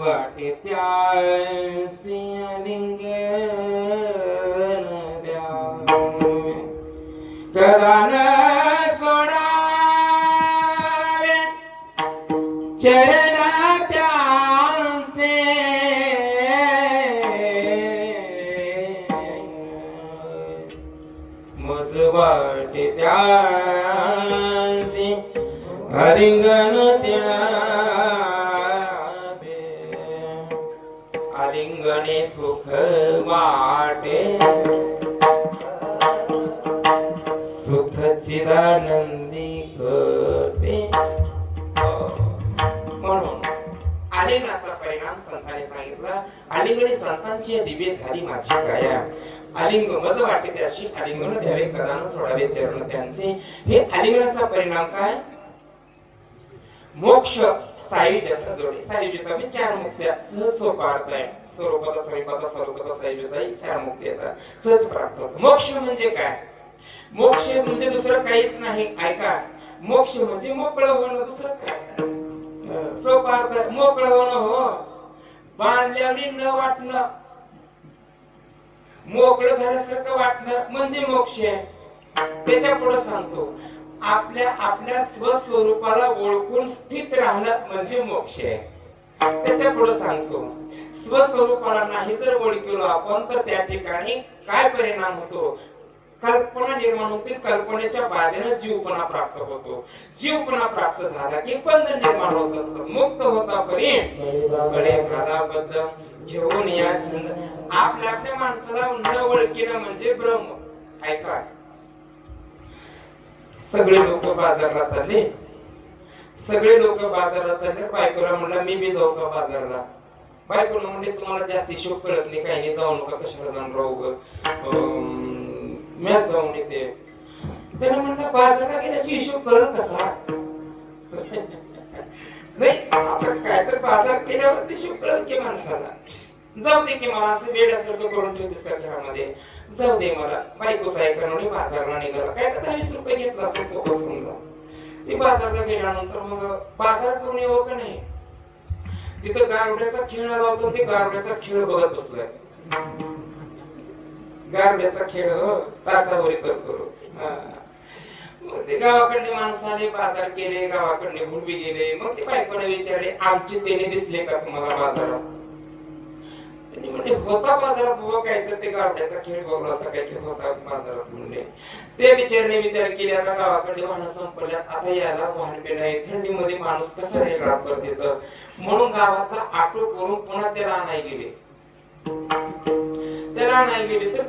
वाटे त्यासी लिंगन द्या कदा न सोडावे चरण त्यांचे मज वाटे त्यासी हरिंगण आलिंगने सुख वाटे सुख चिदानंदी घटे म्हणून आलिंगनाचा परिणाम संतांनी सांगितला. आलिंगने संतांची दिव्य झाली माझी काया. आलिंग मज वाटे त्याशी आलिंगन द्यावे कदा न सोडावे चरण त्यांचे. हे आलिंगनाचा परिणाम काय? मोक्ष सायुज्यता जोडी. सायुज्यता म्हणजे चार मुक्त्या सहज सोपा अर्थ आहे. स्वरूपता समीपता स्वरूपता सायुज्यता ही चार मुक्ती येतात सहज प्राप्त होतात. मोक्ष म्हणजे काय? मोक्ष म्हणजे दुसरं काहीच नाही. ऐका, मोक्ष म्हणजे मोकळं होणं, दुसरं काय? सोपा अर्थ मोकळं होणं. हो, बांधल्यावर न वाटणं, मोकळं झाल्यासारखं वाटणं म्हणजे मोक्ष आहे. त्याच्या पुढे सांगतो, आपल्या स्वस्वरूपाला ओळखून स्थित राहणं म्हणजे मोक्ष आहे. त्याच्या पुढे सांगतो, स्वस्वरूपाला नाही जर ओळखलो आपण तर त्या ठिकाणी काय परिणाम होतो? कल्पना निर्माण होते. कल्पनेच्या बाधेने जीवपणा प्राप्त होतो. जीवपणा प्राप्त झाला की बंधन निर्माण होत असतात. मुक्त होता परी बळे झाला बद्ध. घेऊन या छंद आपल्या माणसाला न ओळखीनं म्हणजे ब्रह्म. ऐका, सगळे लोक बाजारला चालले. सगळे लोक बाजारला चालले. बायकोला म्हणलं मी बी जाऊ का बाजारला? बायकोला म्हणले तुम्हाला जास्ती शोक कळत नाही, काही नाही, जाऊ नका, कशाला जाऊन राहू, मॅच जाऊन येते. त्याने म्हणलं बाजारला गेल्याची हिशोब कळत कसा? नाही, आता काय तर बाजार केल्यावरच हिशोब कळत की माणसाला. जाऊ दे की मला असं वेड्यासारखं करून ठेवतेस का घरामध्ये? जाऊ दे मला. बायकोच ऐकणार बाजारला निघाला. काय तर 20 रुपये घेतला असं सोबत समजा. ते बाजारला गेल्यानंतर मग बाजार करून येऊ का नाही? तिथं गारड्याचा खेळ आला होता. ते गारड्याचा खेळ बघत बसलाय. गारड्याचा खेळ टाचावरी करू. मग ते गावाकडले माणसाने बाजार केले, गावाकडले भुलबी गेले. मग ते बायकोने विचारले आमचे तेने दिसले का तुम्हाला बाजारात? त्यांनी म्हणले होता बाजारात बाबा, काय तर ते गावड्याचा खेळ बघला होता, काय की होता बाजारात म्हणले. ते विचार केले. आता गावाकडे वाहन संपल्यात, आता यायला वाहन पे नाही. थंडीमध्ये माणूस कसा राहील रातभर तिथं? म्हणून गावातला ऑटो करून पुन्हा त्याला आणाय गेले. तर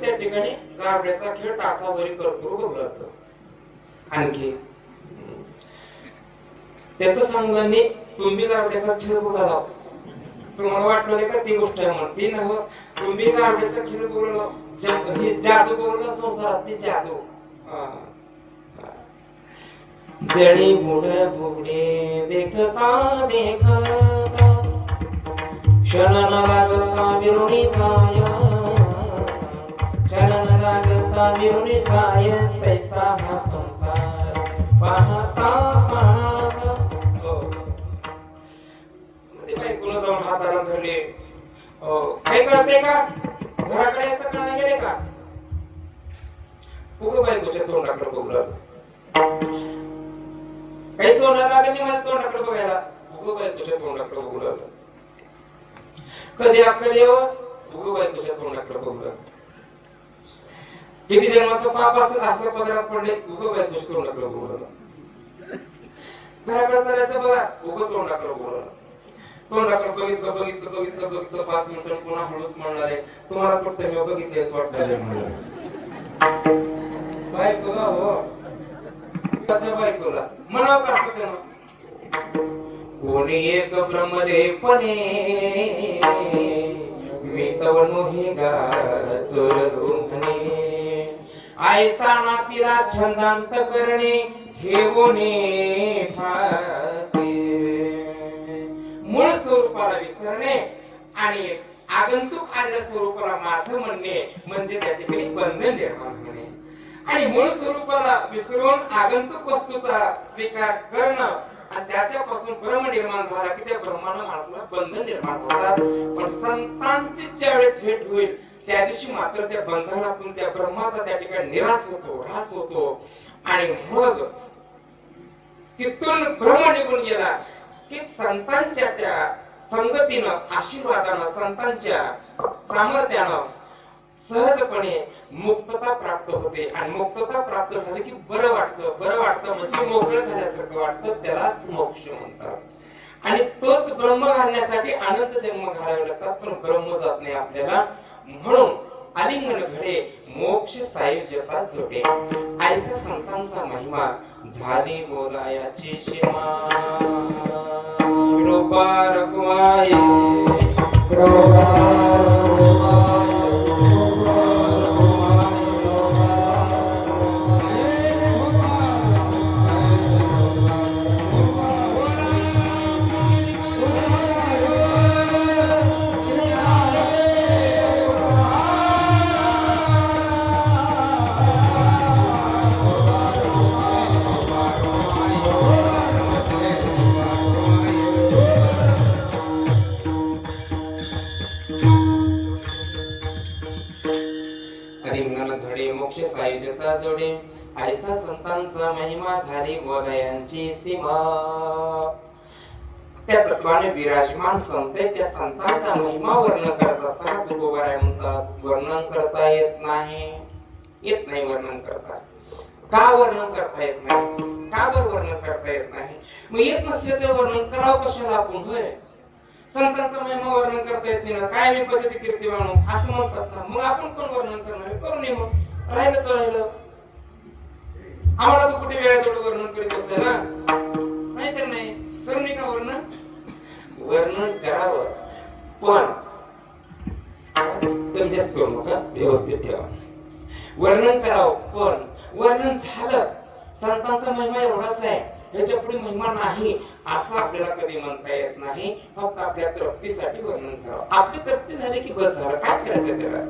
त्या ठिकाणी गावड्याचा खेळ टाचावरी करू बघला होता. आणखी त्याच सांगल्याने तुम्ही गावड्याचा खेळ बघायला तुम्हाला वाटलं का ती गोष्ट आहे म्हणून ती नव तुम्ही गावड्याचा खेळ बोललो जादू बोललो संसारातली जादू जडी बुडे बुडे देखता देखता क्षण न लागता विरुणी जाय क्षण न लागता विरुणी जाय तैसा हा संसार पाहता पाहता बायकोला जाऊन हाताला धरले काय कळते का घराकडे याचं कळणं गेले का उग बायकोच्या तोंडाकडे बघलं काही सोनं लागलं नाही माझ्या तोंडाकडे बघायला उग बायकोच्या तोंडाकडे बघलं कधी अक्कल यावं उग बायकोच्या तोंडाकडे बघलं किती जन्माचं पाप असलं पदरात पडले उग बायकोच्या तोंडाकडे बघलं घराकडे चालायचं बघा उग तोंडाकडे बघलं तोंडाकडे बघितलं 5 मिनिटं पुन्हा हळूच म्हणणारे तुम्हाला कुठं मी बघितलेच वाटलं बायकोला हो त्याच्या बायकोला म्हणावं का असं त्यानं कोणी एक ब्रह्मदेवपणे मी तव नोहे गा चोर रोहणे आयसा नातीला छंदांत करणे घेऊने ठाके मूळ स्वरूपाला विसरणे आणि आगंतुक आलेल्या स्वरूपाला माझं म्हणणे म्हणजे त्या ठिकाणी बंधन निर्माण होणे आणि मूळ स्वरूपाला विसरून आगंतुक वस्तूचा स्वीकार करणं आणि त्याच्यापासून ब्रह्म निर्माण झाला की त्या ब्रह्मानं माणसाला बंधन निर्माण होतात पण संतांची ज्यावेळेस भेट होईल त्या दिवशी मात्र त्या बंधनातून त्या ब्रह्माचा त्या ठिकाणी निराश होतो ऱ्हास होतो आणि मग तिथून ब्रह्म निघून गेला की संतांच्या त्या संगतीनं आशीर्वादानं संतांच्या सामर्थ्यानं सहजपणे मुक्तता प्राप्त होते आणि मुक्तता प्राप्त झाली की बरं वाटतं म्हणजे मोकळं झाल्यासारखं वाटतं त्यालाच मोक्ष म्हणतात आणि तोच ब्रह्म घालण्यासाठी अनंत जन्म घालावे लागतात पण ब्रह्म जात नाही आपल्याला म्हणून आलिंगन घडे मोक्ष सायुज्यता जोडे ऐसा संतांचा महिमा झाली बोलायाची सीमा कृपा रखवाये जोडे ऐसा संतांचा महिमा झाली बोलायांची सीमा त्या तत्वाने विराजमान संत त्या संतांचा महिमा वर्णन करत असताना तुकोबाराय म्हणतात वर्णन करता येत नाही वर्णन करता का वर्णन करता येत नाही का बरं वर्णन करता येत नाही मग येत नसले तर वर्णन करावं कशाला आपण होय संतांचा महिमा वर्णन करता येत नाही ना काय मी पद्धती कीर्ती म्हणून असं म्हणतात ना मग आपण पण वर्णन करणार करू नये मग राहिलं तर राहिलं आम्हाला तर कुठे वेळा तेवढं वर्णन करीत बसलं ना नाही तर नाही करू नये का वर्णन करावं पण तुम्ही जास्त करू नका व्यवस्थित ठेवा वर्णन करावं पण वर्णन झालं संतांचा महिमा एवढाच आहे याच्या पुढे महिमा नाही असं आपल्याला कधी म्हणता येत नाही फक्त आपल्या तृप्तीसाठी वर्णन करावं आपली तृप्ती झाली की बस झालं काय करायचं त्याला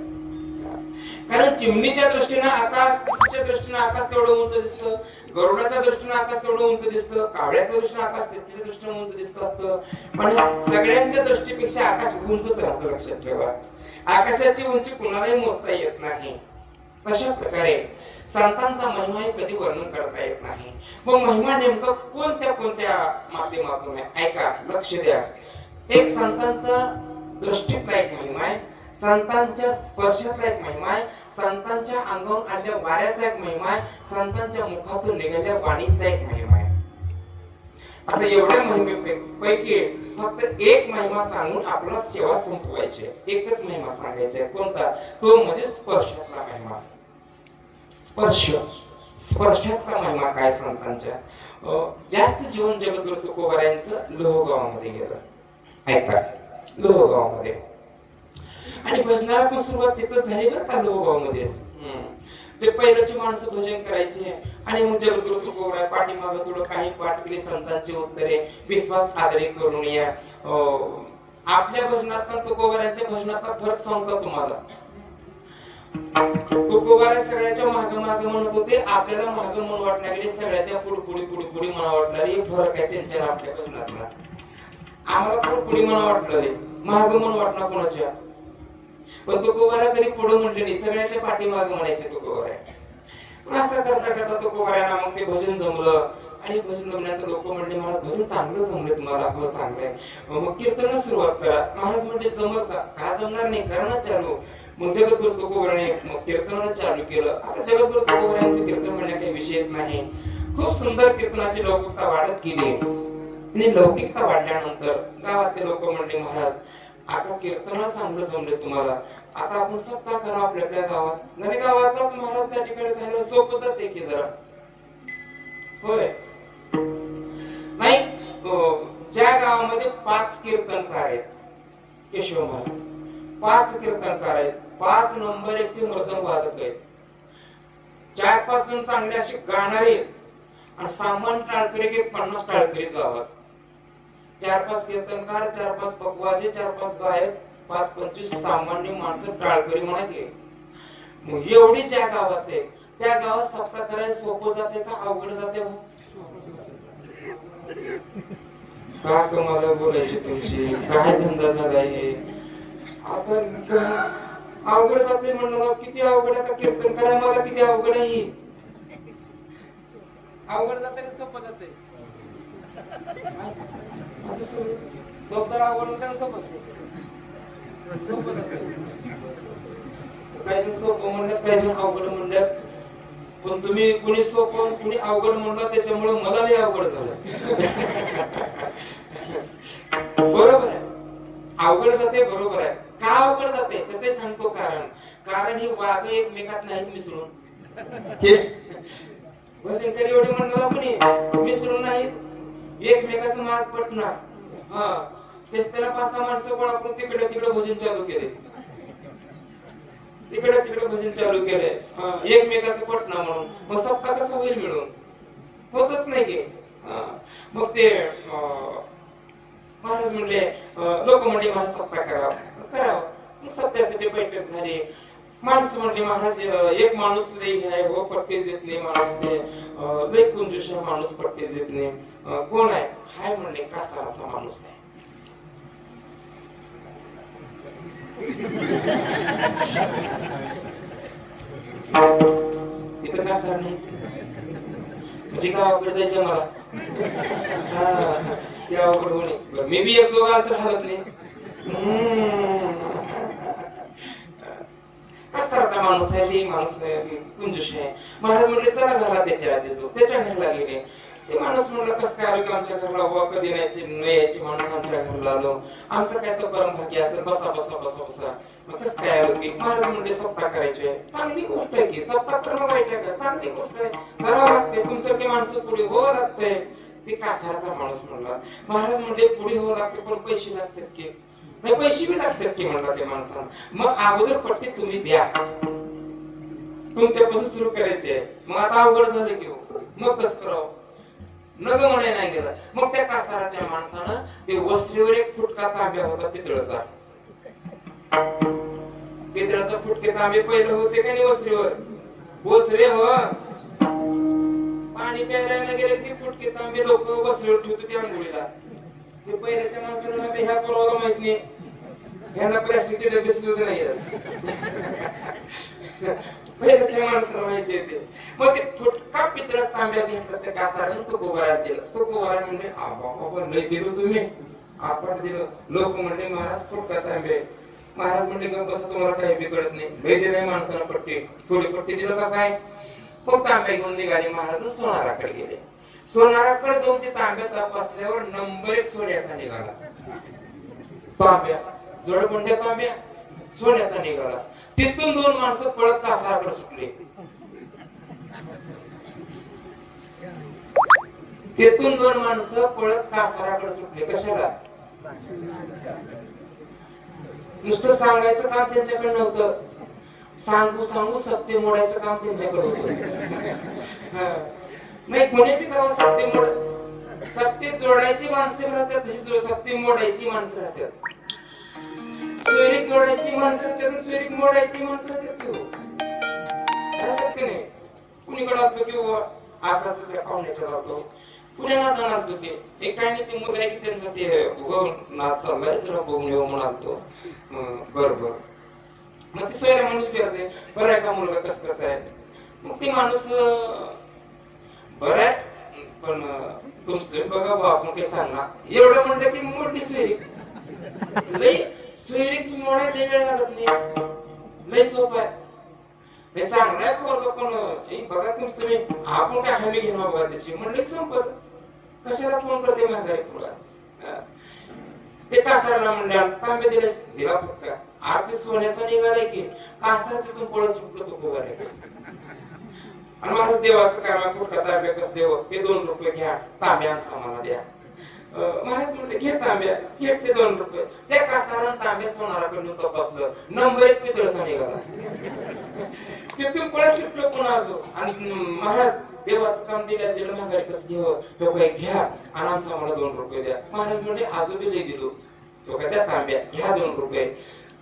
कारण चिमणीच्या दृष्टीने आकाश तिसच्या दृष्टीने आकाश तेवढं उंच दिसतं गरुडाच्या दृष्टीने आकाश तेवढं उंच दिसतं कावळ्याच्या दृष्टीने आकाश तिसच्या दृष्टीने उंच दिसत असतं पण सगळ्यांच्या दृष्टीपेक्षा आकाश उंचच राहतं लक्षात ठेवा आकाशाची उंची कुणालाही मोजता येत नाही तशा प्रकारे संतांचा महिमा कधी वर्णन करता येत नाही मग महिमा नेमकं कोणत्या माध्यमातून आहे ऐका लक्ष द्या एक संतांचा दृष्टीतला एक महिमा आहे संतांच्या स्पर्शातला एक महिमा आहे संतांच्या अंगावरून आलेल्या वाऱ्याचा एक महिमा आहे संतांच्या मुखातून निघालेल्या वाणीचा एक महिमा आहे आता एवढ्या महिमेपैकी फक्त एक महिमा सांगून आपल्याला सेवा संपवायची एकच महिमा सांगायचा कोणता तो म्हणजे स्पर्शातला महिमा स्पर्शातला महिमा काय संतांच्या जास्त जीवन जगद्गुरु तुकोबारायांचं लोहगावामध्ये गेलं ऐका लोहगाव मध्ये. आणि भजनाला पण सुरुवात तिथं झाली बरं का, लोहगाव मध्ये. ते पहिल्याची माणसं भजन करायचे आणि मग जगद्गुरु तुकोबराय पाठीमागं थोडं काही पाठ केले संतांची उत्तरे, विश्वास आदरे करून या. आपल्या भजनात तुकोबरायांच्या भजनातला फरक सांगू का तुम्हाला? तुकोबाराय सगळ्याच्या माग माग म्हणत होते, आपल्याला माग म्हणून वाटणारी सगळ्याच्या पुढे म्हणा वाटणारी फरक आहे त्यांच्या आपल्या भजनातला. आम्हाला पुढे म्हणा वाटणारे, माग म्हणून वाटणार कोणाच्या. पण तुकोबाराय कधी पुढे म्हणले नाही, सगळ्याच्या पाठीमाग म्हणायचे तुकोबाराय. असं करता करता तुकोबारायांना मग ते भजन जमलं. आणि भजन जमल्यानंतर लोक म्हणले, महाराज भजन चांगलं जमलं तुम्हाला. हो चांगलंय, मग कीर्तन सुरुवात करा. महाराज म्हणले जमल का जमणार नाही, करा ना चालू. मग जगद्गुरु तुकोबरायाने मग कीर्तन चालू केलं. आता जगद्गुरु तुकोबरायांचं कीर्तन म्हणण्या काही विषयच नाही. खूप सुंदर कीर्तनाची लौकिकता वाढत गेली. आणि लौकिकता वाढल्यानंतर गावातले लोक म्हणले, महाराज आता कीर्तन चांगलं जमले तुम्हाला, आता आपण सप्ताह करा आपल्या गावात. नाही गावातच महाराज त्या ठिकाणी झालं सोपं जाते की जरा. होय नाही, ज्या गावामध्ये 5 कीर्तनकार आहेत, केशव महाराज 5 कीर्तनकार आहेत, 5 नंबर 1 चे मृदंग वादक आहेत, 4-5 जण चांगले असे गाणारे आणि सामान्य टाळकरी की 50 टाळकरी गावात. 4-5 कीर्तनकार, 4-5 पकवाजे, 4-5 गायक, 5-25 सामान्य माणसं टाळकरी म्हणा की. मग एवढी ज्या गावात आहे त्या गावात सप्ताह करायला सोपं जाते का अवघड जाते? का कमाला बोलायची तुमची, काय धंदा झाला हे? आता अवघड जाते म्हणलं, किती अवघड. आता कीर्तन करायला मला किती अवघड आहे. अवघड जाते का सोपं जाते? सोपं अवघड जाते का सोपं? काही जण सोपं म्हणतात, काही जण अवघड म्हणतात. पण तुम्ही कुणी सोपं कुणी अवघड म्हणलं, त्याच्यामुळे मला लय अवघड झालं. बरोबर आहे, अवघड जाते, बरोबर आहे. का अवघड जाते त्याचे सांगतो कारण ही वाघ एकमेकात नाहीत मिसळून. भजनकरी एवढे म्हणलं पण मिसळून नाहीत, एकमेकाचं माग पटणार. तेच त्याला 5-6 माणसं गोळा करून तिकडे भजन चालू केले, तिकडे भजन चालू केले, एकमेकाचं पटना म्हणून. मग सप्ताह कसा होईल मिळून? होतच नाही की. मग ते महाराज म्हणले, लोक म्हणले महाराज सप्ताह करावं. मग सप्त्यासाठी बैठक झाली. माणसं म्हणले, महाराज एक माणूस लई आहे हो, पट्टीच देत नाही माणूस, लई कंजूस आहे माणूस, पट्टीच देत नाही. कोण आहे? हाय म्हणले, कासाराचा माणूस आहे. इथं कासार नाही म्हणजे गावाकडे जायचं मला. गावाकडे होणे मी बी 1-2 अंतर हलत नाही. कासाराचा माणूस आहे, माणूस कुंजूश आहे. महाराज म्हणले चला घरला त्याच्या आधी जाऊ. त्याच्या घरला गेले. ते माणूस म्हणलं, कस काय आलो की आमच्या घरला? वा कधी यायची माणूस आमच्या घरला आलो, आमचं काय तर परमभाग्य असेल, बसा बसा बसा बसा. मग कस काय आलो की? महाराज म्हणले सप्ताह करायचे. चांगली गोष्ट आहे की, सप्ताह करणं वाईट आहे का? चांगली गोष्ट आहे, करावं लागते. तुमच्यासारखी माणसं पुढे हो लागते. ते कासाराचा माणूस म्हणला. महाराज म्हणले पुढे हो लागते, पण पैसे लागतात की? नाही पैसे बी लागतात की म्हणला ते माणसाला. मग अगोदर पट्टी तुम्ही द्या, तुमच्यापासून सुरू करायचे. मग आता अवघड झाले की हो, मग कस करावं? नग म्हणे नाही गेला. मग त्या कासाराच्या माणसानं ते वस्त्रीवर 1 फुटका तांब्या होता पितळाचा. पितळाचा फुटके तांबे पहिले होते का नाही वस्त्रीवर? बोचरे हो. पाणी प्यायला गेले की फुटके तांबे लोक वस्त्रीवर ठेवतो त्या आंघोळीला. हे पहिल्याच्या माणसाला ह्या पोराला माहित नाही, ह्यांना प्लास्टिकचे डबे सुद्धा नाही पहिल्याच्या माणसाला माहिती येते. मग ते फुटका पितळाचा तांब्या घेतला त्या कासाराने तुकोबाराला दिला. तुकोबारा म्हणले, बाबा लय दिलं तुम्ही, आपण दिलं. लोक म्हणले, महाराज फुटका तांबे. महाराज म्हणले, बसा तुम्हाला काही बिघडत नाही. लय दिलंय माणसाला पट्टी, थोडी पट्टी दिलं का काय? मग तांब्या घेऊन निघाले. महाराज सोनाराकडे गेले. सोनाराकडे जाऊन ते तांब्या तपासल्यावर नंबर 1 सोन्याचा निघाला. तांब्या जडबंड्या तांब्या सोन्याचा निघाला. तिथून 2 माणसं पळत कासाराकडे सुटले. तिथून 2 माणसं पळत कासाराकडे सुटले. कशाला? नुसतं सांगायचं काम त्यांच्याकडे नव्हतं, सांगू सांगू सत्य मोडायचं काम त्यांच्याकडे होतं. नाही कोणी बी करावं सत्य मोड, सत्य जोडायची माणसं राहतात, तशी सत्य मोडायची माणसं राहतात. सोयरीक जोडायची माणसं राहतात, सोयरीक मोडायची माणसं राहतात की नाही. कुणीकडे असतो किंवा असं असं त्या पाहुण्याच्या जातो, पुण्याला जाणार होते एक काय नाही, ते मुलं आहे की त्यांचा ते नाच चाललाय जरा बघून येऊ म्हणालतो. बरोबर मग ते सोयरा माणूस विचारते बरं आहे का मुलगा, कसं आहे. मग ते माणूस बरं आहे पण तुमचं बघा बा आपण काही सांगणार. एवढं म्हणलं की मोठी सोयरीक, लई सोयरीक मोडायला लई वेळ लागत नाही, लई सोपं आहे. हे चांगलं आहे पोरग पण बघा तुमचं तुम्ही, आपण काय हमी घेणार बघा त्याची. म्हणलं की संपल, कशाला फोन करते माघारी पुढे. ते कासारला म्हणल्या तांबे दिले, दिला फक्त आरती सोन्याचा निघालाय की कासार तिथून पळत सुटलं तो पोर आहे. आणि माझं देवाचं काम आहे, फुटका तांब्या कस देव, हे 2 रुपये घ्या, तांब्या आमचा मला द्या. महाराज म्हणले घे तांब्या, घेतले 2 रुपये. त्या कासारानं तांब्या सोनाराकडून तपासलं, नंबर 1 पितळचा निघाला. तिथून पळत सुटलं पुन्हा आलो. आणि महाराज देवाचं काम दिलं माघारी कसं घेऊ, तो काही घ्या आणि आमचा मला 2 रुपये द्या. महाराज म्हणले आजोबी लई दिलो, तो काय त्या तांब्या घ्या 2 रुपये.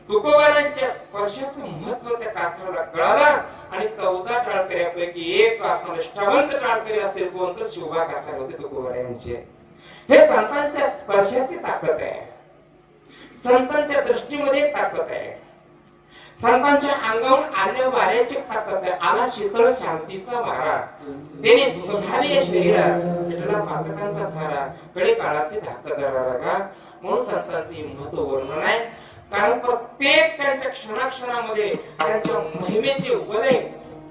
तुकोबारांच्या स्पर्शाचं महत्व त्या कासराला कळाला आणि 14 टाळकऱ्यापैकी एक असणारे निष्ठावंत टाळकरी असेल कोण तर शिवबा कासार होते तुकोबारांचे. हे संतांच्या स्पर्शाची ताकद आहे, संतांच्या दृष्टीमध्ये ताकद आहे, संतांच्या अंगावर आल्या वाऱ्याची ताकद आहे. आला शीतळ शांतीचा वारा, त्याने झुक झाली शरीरात शरीराला पातकांचा थारा, कडे काळाची धाकत का. म्हणून संतांचे महत्व वर्णन आहे, कारण प्रत्येक त्यांच्या क्षणाक्षणामध्ये त्यांच्या महिमेचे उदय,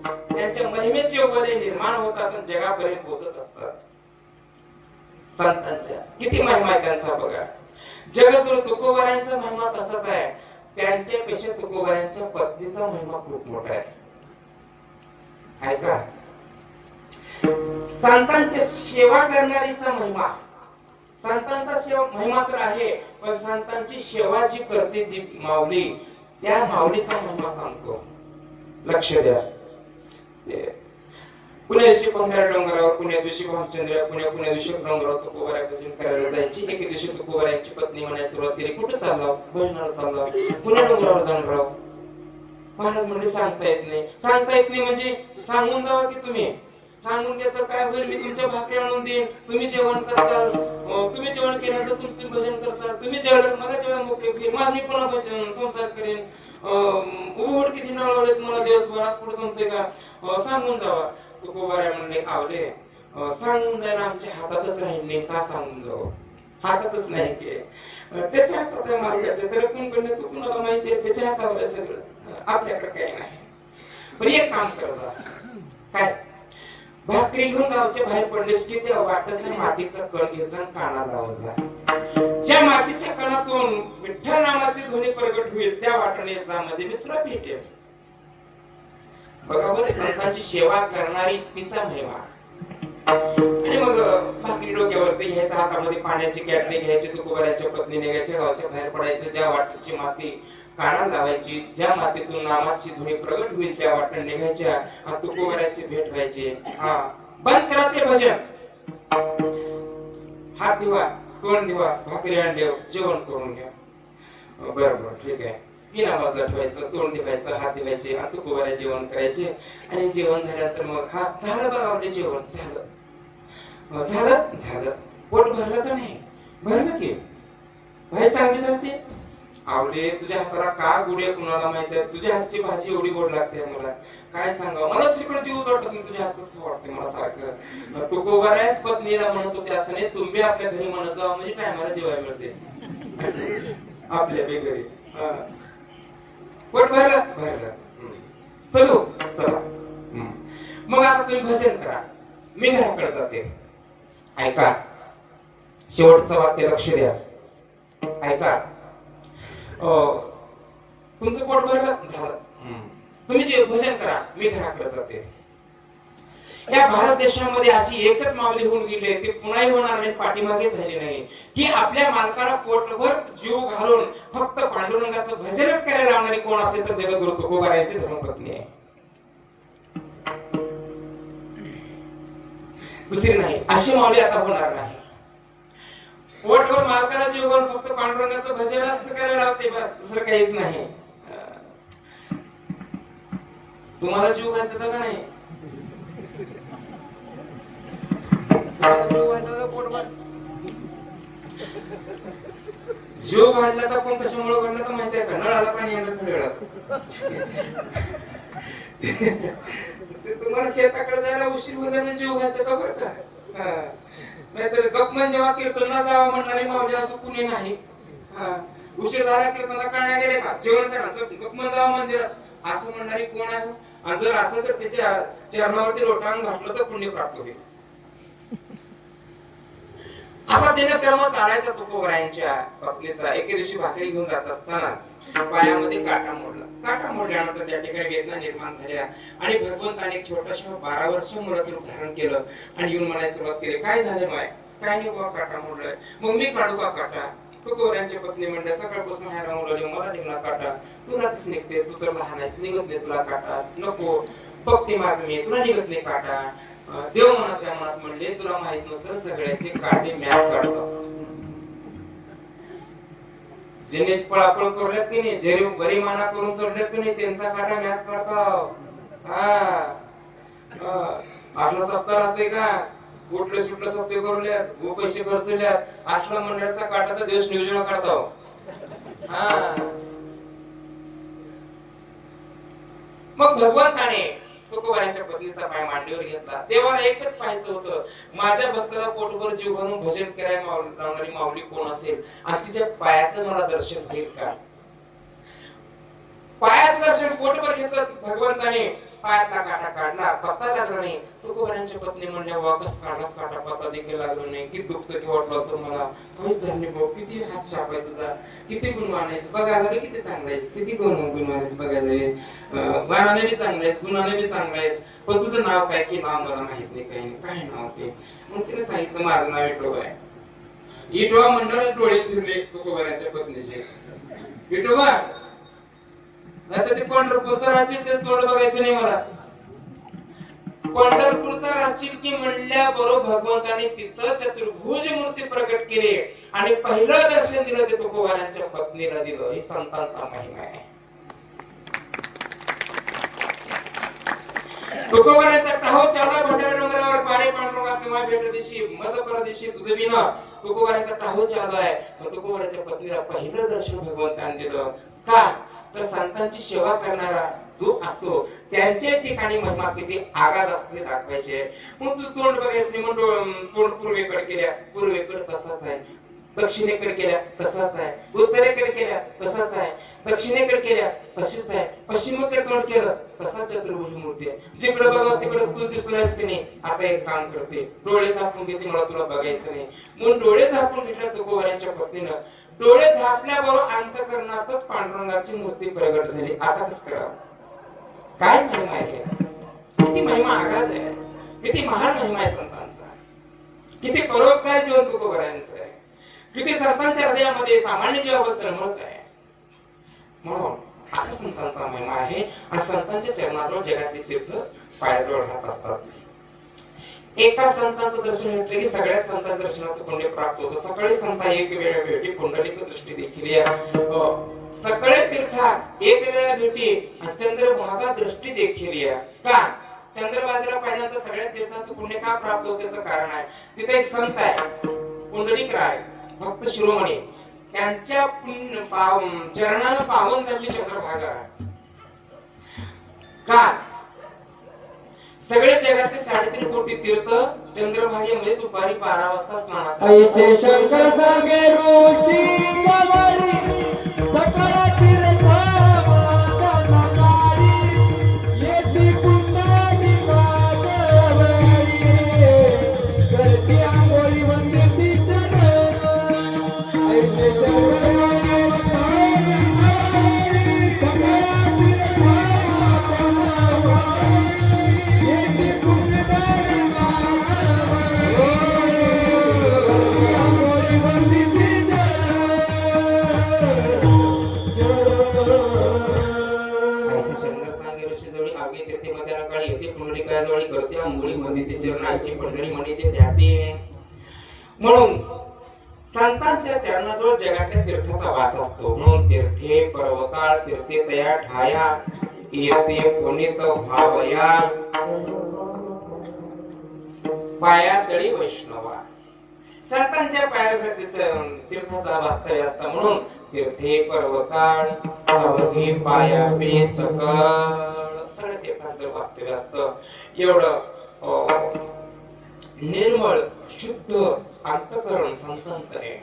त्यांच्या महिमेचे उदय निर्माण होतात आणि जगापर्यंत पोहोचत असतात. संतांच्या किती महिमा आहे त्यांचा बघा. जगद्गुरु तुकोबारायांचा महिमा तसाच आहे, त्यांच्यापेक्षा तुकोबारायांच्या पत्नीचा महिमा खूप मोठा आहे. ऐका, संतांची सेवा करणारीचा महिमा, संतांचा सेवा महिमा तर आहे, पण संतांची सेवा जी करते जी माऊली, त्या माऊलीचा महिमा सांगतो. लक्ष द्या. पुण्या दिवशी पंधरा डोंगरावर, पुण्या दिवशी भामचंद्र, पुण्या दिवशी डोंगरावर तुकोबाराय भजन करायला जायची. एके दिवशी तुकोबारायांची पत्नी म्हणायला सुरुवात केली, कुठं चालला, भजनाला चालला, पुण्या डोंगरावर जाऊन राव. महाराज म्हणजे सांगता येत नाही. सांगता येत नाही म्हणजे सांगून जावा की तुम्ही. सांगून घ्या तर काय होईल, मी तुमच्या भाकरी आणून देईन, तुम्ही जेवण करचाल, तुम्ही जेवण केल्यानंतर तुम्ही भजन करचाल, तुम्ही जेवण मला जेवण मोकळे होईल, मग मी पुन्हा भजन संसार करेन. उघड किती नाळवलेत मला दिवसभर, आज पुढे सांगते का. सांगून जावा. तुकोबाराय म्हणले आवले सांगून जायला आमच्या हातातच राहिले, का सांगून जाऊ, हातातच नाही की त्याच्या हातात आहे मार्गाचे, तर कोणकडे तू कुणाला माहिती आहे, त्याच्या हातावर आहे सगळं, आपल्याकडे काही नाही. पण एक काम कर जा, काय भाकरी घेऊन गावच्या बाहेर पडलेस की त्या वाटाचा मातीचा कण घ्यायचा, कानाला लावायचा. ज्या मातीच्या कणातून विठ्ठल नामाची ध्वनी प्रगट होईल त्या वाटेने जा, म्हणजे मी तुला भेटेल. बघा बरं, संतांची सेवा करणारी तिचा महिमा. आणि मग भाकरी डोक्यावरती घ्यायचा, हातामध्ये पाण्याची कॅटली घ्यायची, तुकोबाराच्या पत्नीने घ्यायच्या, गावच्या बाहेर पडायचं, ज्या वाटेची माती कानाला लावायची, ज्या मातीतून नामाची ध्वनी प्रगट होईल त्या वाटेने निघायच्या, आणि तुकोबाराची भेट व्हायची. हा बंद करा ते भजन, हात दिवा, तोंड दिवा, भाकरी आणली, जेवण करून घ्या. बरोबर ठीक आहे. बिना बाजूला ठेवायचं, तोंड दिवायचं, हात दिवायचे, आणि तुकोबारा जेवण करायचे. आणि जेवण झाल्यानंतर मग हा झालं बघा आपले जेवण झालं, झालं पोट भरलं का नाही, भरलं की भाई चांगली जाते. आवडे तुझ्या हाताला का गोडी आहे कुणाला माहिती आहे, तुझ्या हातची भाजी एवढी गोड लागते मला, काय सांगा, मला तिकडे जीवच वाटत नाही, तुझ्या हातच वाटते मला सारखं. तुकोबारायाच पत्नीला म्हणत होते असं नाही, तुम्ही आपल्या घरी म्हणत जावा, म्हणजे टायमाला जेवायला मिळते आपल्या घरी. पोट भरलं चलो चला. मग आता तुम्ही भजन करा, मी घराकडे जाते. ऐका, शेवटचं वाक्य लक्ष द्या. ऐका, तुमचं पोट भरलं झालं, तुम्ही जे भजन करा, मी घराकडे जाते. या भारत देशामध्ये अशी एकच माऊली होऊन गेली आहे, ती पुन्हाही होणार नाही, पाठीमागे झाली नाही, की आपल्या मालकाला पोटभर जीव घालून फक्त पांडुरंगाचं भजनच करायला लावणारी कोण असेल तर जगद्गुरु तुकोबा यांची धर्मपत्नी आहे, दुसरी नाही. अशी माऊली आता होणार नाही. पोटभर मालकाला जीव घालून फक्त पांडुरंगाचं भजनच करायला लावते, बस दुसरं काहीच नाही. तुम्हाला जीव घालतात का नाही? जीव घालला तर कोण कशामुळे घालला तर माहिती आहे का? नळाला पाणी येणार थोड्या वेळात. तुम्हाला शेताकडे जायला उशीर होईल जीव घालतात का बरं का? नाहीतर गपमन जेव्हा कीर्तनला जावा म्हणणारी माऊली असं कुणी नाही. उशीर झाला कीर्तनला कळण्या गेले का जेवण करा गपमन जावा मंदिरात असं म्हणणारी कोण आहे? आणि जर असं तर त्याच्या चरणावरती लोटांग घातलं तर पुण्य प्राप्त होईल. असा दिनक्रम चालायचा तुकोबरायांच्या पत्नीचा. एके दिवशी भाकरी घेऊन जात असताना पायामध्ये काटा मोडला. काटा मोडल्यानंतर त्या ठिकाणी वेदना निर्माण झाल्या आणि भगवंताने एक छोटाशा 12 वर्ष मुलाचं रूप धारण केलं आणि येऊन म्हणायला सुरुवात केली, काय झालं माय? काय नाही बाबा, काटा मोडलाय. मग मी काढू का काटा? तुकोबरायांच्या पत्नी म्हणल्या, सकाळपासून हैराण मुलाने मला निघला काटा. तुला कस निघते? तू तर लहान आहेस, निघत नाही तुला काटा. नको, बघते माझं मी, तुला निघत नाही काटा. देव मनातल्या मनात म्हणले, तुला माहित नसेल सगळ्यांचे काटे मॅच काढतो. जेने पळापळ करल्यात की नाही, जे बरी माना करून चढल्यात की नाही, त्यांचा काटा मॅच काढतो. आपला सप्ताह राहते का? कुठले सुटलं सप्ते करूल्यात, गो पैसे खर्चल्यात, असला मंडळाचा काटा तर देश नियोजन काढतो. मग भगवंताने तुकोबारांच्या पत्नीचा पाय मांडीवर घेतला. देवाला एकच पाहायचं होतं, माझ्या भक्ताला पोटभर जीव घालून भजन करायला लावणारी माऊली कोण असेल आणि तिच्या पायाचं मला दर्शन होईल का? पायाचं दर्शन पोटभर घेतलं भगवंताने. पायातला काटा काढला, पत्ता लागला नाही. तुकोबारांच्या पत्नी म्हणल्या, वाकस काढला काटा, पत्ता देखील लागला नाही. किती दुखतं की वाटलं तर मला, काहीच झालं नाही भाऊ. किती हात शाप आहे तुझा, किती गुणवान आहेस, बघायला बी किती चांगला आहेस, किती गुणवान आहेस बघायला, मानाने बी चांगला आहेस, गुणाने बी चांगला आहेस, पण तुझं नाव काय? की नाव मला माहित नाही, काही नाही. काय नाव ते? मग तिने सांगितलं, माझं नाव विठोबा आहे. विठोबा म्हणणार डोळे फिरले तुकोबारांच्या पत्नीचे. विठोबा नाहीतर ते पंढरपूरचा राहशील तेच तोंड बघायचं नाही मला. पंढरपूरचा राहशील की म्हणल्या बरोबर भगवंताने तिथं चतुर्भुज मूर्ती प्रकट केली आणि पहिलं दर्शन दिलं ते तुकोबारांच्या पत्नीला दिलं. ही संतांचा महिमा आहे. तुकोबारांचा टाहो चाला भंडारी डोंगरावर पारे पांडुरंगा किंवा भेट दिशी मज परदेशी तुझे विना. तुकोबारांचा टाहो चालू आहे, पण तुकोबारांच्या पत्नीला पहिलं दर्शन भगवंताने दिलं. का? तर संतांची सेवा करणारा जो असतो त्यांच्या ठिकाणी महिमा किती आगाध असते दाखवायचे. मग तू तोंड बघायचं नाही, मग तोंड पूर्वेकडे केल्या, पूर्वेकडे तसाच आहे. दक्षिणेकडे केल्या तसाच आहे. उत्तरेकडे केल्या तसाच आहे. दक्षिणेकडे केल्या तशीच आहे. पश्चिमेकडे तोंड केलं तसाच चतुर्भुज मूर्ती आहे. जिकडे बघा तिकडे तू दिसतोयस की नाही. आता एक काम करते, डोळे झाकून घेते, मला तुला बघायचं नाही. म्हणून डोळे झाकून घेतल्या तुकोबारांच्या पत्नीनं. डोळे झाकल्याबरोबर अंतःकरणातच पांडुरंगाची मूर्ती प्रगट झाली. आता कसं करावं? काय महिमा आहे? किती महिमा आगाध आहे, किती महान महिमा आहे संतांचा, किती परोपकार जीवन तुकोबारांचं आहे, किती संतांच्या हृदयामध्ये सामान्य जीवाबद्दल तळमळत आहे. म्हणून असा संतांचा महिमा आहे आणि संतांच्या चरणाजवळ जगातले तीर्थ पायाजवळ राहत असतात. एका संतांचं दर्शन घेतलं की सगळ्या संतांच्या दर्शनाचं पुण्य प्राप्त होतं. सकाळी संता एक वेळा भेटी, पुंडलिक दृष्टी देखील या. सकाळी तीर्था एक वेळा भेटी आणि चंद्रभागा दृष्टी देखील या. का? चंद्रभागेला पाहिल्यानंतर सगळ्या तीर्थाचं पुण्य का प्राप्त होतं त्याचं कारण आहे. तिथे एक संत आहे पुंडलिक राय भक्त शिरोमणी, त्यांच्या चरणानं पावन झाली चंद्रभागा. का? सगळे जगातले 3.5 कोटी तीर्थ चंद्रभागेमध्ये दुपारी 12 वाजता स्नानासाठी. ऐसे शंकर सांगे ऋषी गवळी सकळ तीर्थ मानकारी येती पुंडली कागवळी करती आंघोळी वंदिती चरण. ऐसे शंकर Thank you. सकाळी येते पुंडलिकाजवळी करते अंघोळी मध्ये ते चरणाशी पंढरी म्हणीचे ध्याते. म्हणून संतांच्या चरणाजवळ जगातल्या तीर्थाचा वास असतो. म्हणून तीर्थे पर्वकाळ तीर्थे तया ठाया येते पुनित भावया पाया तळी वैष्णवा. संतांच्या पायावरती तीर्थाचा वास्तव्य असतं. म्हणून तीर्थे पर्वकाळ अवघे पाया पे सकळ सगळ्या तीर्थांचं वास्तव्य असतं. एवढं निर्मळ शुद्ध अंतःकरण संतांचं आहे.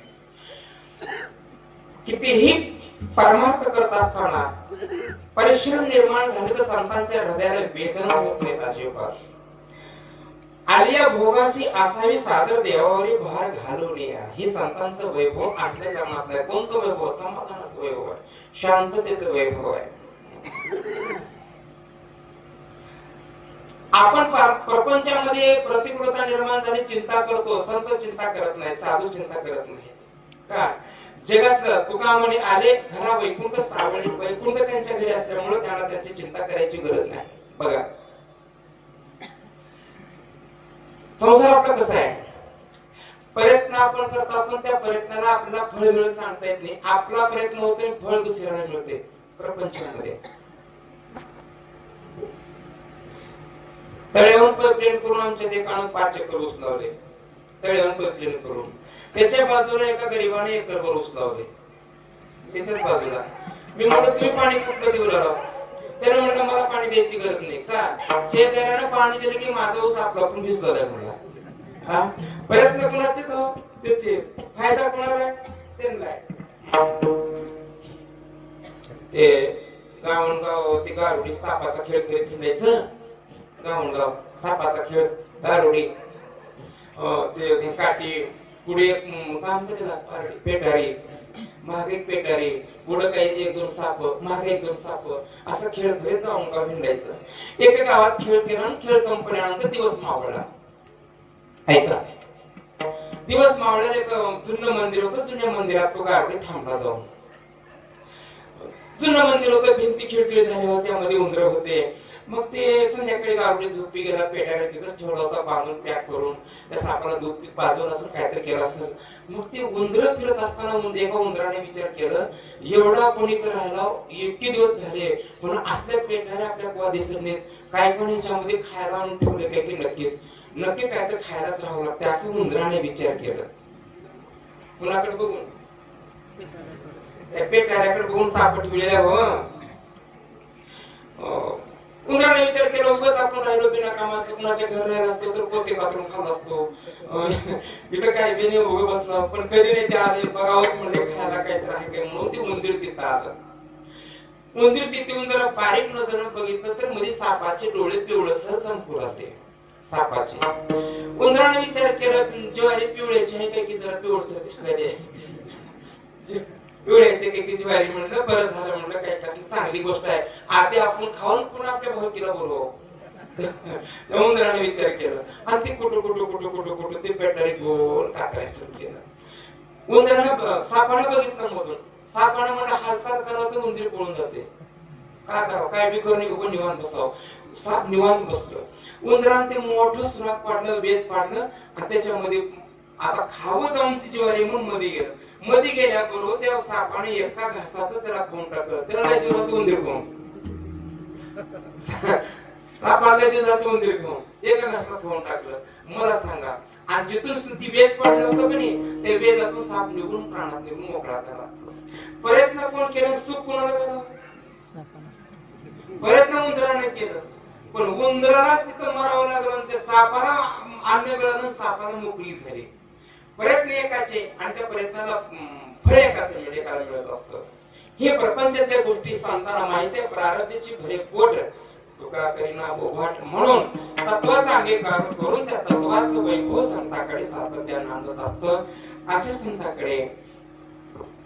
कितीही परमार्थ करत असताना परिश्रम निर्माण झाले तर संतांच्या हृदयाला वेदना होत नाहीत अजिबात. आलिया भोगासी असावी सादर देवावरी भार घालू नये. हे संतांचं वैभव अंतःकरणात नाही. कोणतं वैभव? समाधानाचं वैभव आहे, शांततेचं वैभव आहे. आपण प्रपंचामध्ये प्रतिकूलता निर्माण झाली चिंता करतो. संत चिंता करत नाही, साधू चिंता करत नाही. का? जगातलं तुका म्हणे आले घरा वैकुंठ सावळे. वैकुंठ त्यांच्या घरी असल्यामुळे त्यांना त्यांची चिंता करायची गरज नाही. बघा संसार आपला कसा आहे, प्रयत्न आपण करतो, आपण त्या प्रयत्नाला आपल्याला फळ मिळत सांगता येत नाही. आपला प्रयत्न होते फळ दुसऱ्याला मिळते. प्रपंचामध्ये तळेहून पाईपलाईन करून आमच्या देकानं 5 एकर ऊस लावले. तळेहून पाईपलाईन करून त्याच्या बाजूला एका गरीबाने एकरभर ऊस लावले. त्याच्याच बाजूला मी म्हटलं तुम्ही पाणी कुठलं देऊ राहिला? त्याने म्हटलं मला पाणी द्यायची गरज नाही. का? शेजाऱ्याने पाणी दिलं की माझा ऊस आपला पण भिजला आहे म्हणला. हा प्रयत्न कोणाचे तो त्याचे फायदा कोणाला? त्यांना. ते गावोनगाव ते गारुडी सापाचा खेळ करीत हिंडायचं. गावोनगाव सापाचा खेळ गारुडी ते काठी पुढे काम त्याला पेटारी मागे पेटारी पुढे काही 1-2 साप मागे 1-2 साप असा खेळ करीत गावोनगाव हिंडायचं. एका गावात खेळ केला आणि खेळ संपल्यानंतर दिवस मावळला. ऐका दिवस मावळ्याला एक जुनं मंदिर होतं. जुन्या मंदिरात तो गारुडी थांबला जाऊन. जुनं मंदिर होतं, भिंती खिडकी झाल्या होत्या, मध्ये उंदर होते. मग ते संध्याकाळी गारुडी झोपी गेला. पेटाऱ्या तिथंच ठेवला होता बांधून पॅक करून. त्या सापाला दूध पीत पाजवलं असेल, काहीतरी केलं असेल. मग ते उंदर फिरत असताना एका उंदराने विचार केलं एवढा कोणी तर राहिला इतके दिवस झाले पण असल्या पेटाऱ्या आपल्या गोवा दिसत नाहीत. काय पण ह्याच्यामध्ये खायला आणून ठेवले काय की नक्की काय तर खायलाच राहावं लागतं असं उंदराने विचार केलं. कुणाकडे बघून? त्या पेटाऱ्याकडे बघून साप ठेवलेला. उंदराने विचार केला उगाच आपण राहिलो बिना कामाचं, कुणाच्या घर राहिला असतो तर पोते कातरून खात असतो. इथं काय बिने उभं बसलो पण कधी नाही ते आले बघावंच म्हणले खायला काहीतरी आहे काय म्हणून ते उंदीर तिथं आलं. उंदीर तिथे येऊन जरा बारीक नजरेनं बघितलं तर मध्ये सापाचे डोळे पिवळसर चमकू राहते. सापाचे उंदराने विचार केला ज्वारी पिवळ्याची आहे काय की जरा पिवळसर दिसलेली आहे. पिवळ्याचे काही ज्वारी म्हणलं बरं झालं म्हणलं काय कसली चांगली गोष्ट आहे. आधी आपण खाऊन पुन्हा आपल्या भावकीला बोलवू. उंदराने विचार केला आणि ते कुठं ते पेटारी गोल कातराय सुरू केलं. उंदराने सापाने बघितलं मधून. सापाने म्हणलं हालचाल करावं तर उंदीर पळून जाते. काय करावं काय बी करून उभं निवांत बसावं. साप निवांत बसलं. उंदराने ते मोठं सुराख पाडलं, बेस पाडलं आणि त्याच्यामध्ये आता खावं जाऊन ती ज्वारी म्हणून मध्ये गेलं. मध्ये गेल्याबरोबर त्या सापाने एका घासातच त्याला खाऊन टाकलं. त्याला नाही दिवसात उंदीर खाऊन सापाला दिवसात उंदीर खाऊन एका घासात खाऊन टाकलं. मला सांगा आणि जिथून ती वेज पडलं होतं की नाही त्या वेजातून साप निघून प्राणात निघून मोकळा झाला. प्रयत्न कोण केलं? सुख कोणाला झालं? प्रयत्न उंदराने केलं पण उंदरालाच तिथं मरावं लागलं आणि त्या सापाला अन्य वेळानं सापाला मोकळी झाली. प्रयत्न एकाचे आणि त्या प्रयत्नाला फळ एकाला मिळत असतं. हे प्रपंचातल्या गोष्टी संतांना माहिती आहे. प्रारब्धाची भरे पोट तुका करीना बोभाट म्हणून तत्वाचा अंगीकार करून त्या तत्वाचं वैभव संतांकडे सातत्यानं आणत असतं. अशा संतांकडे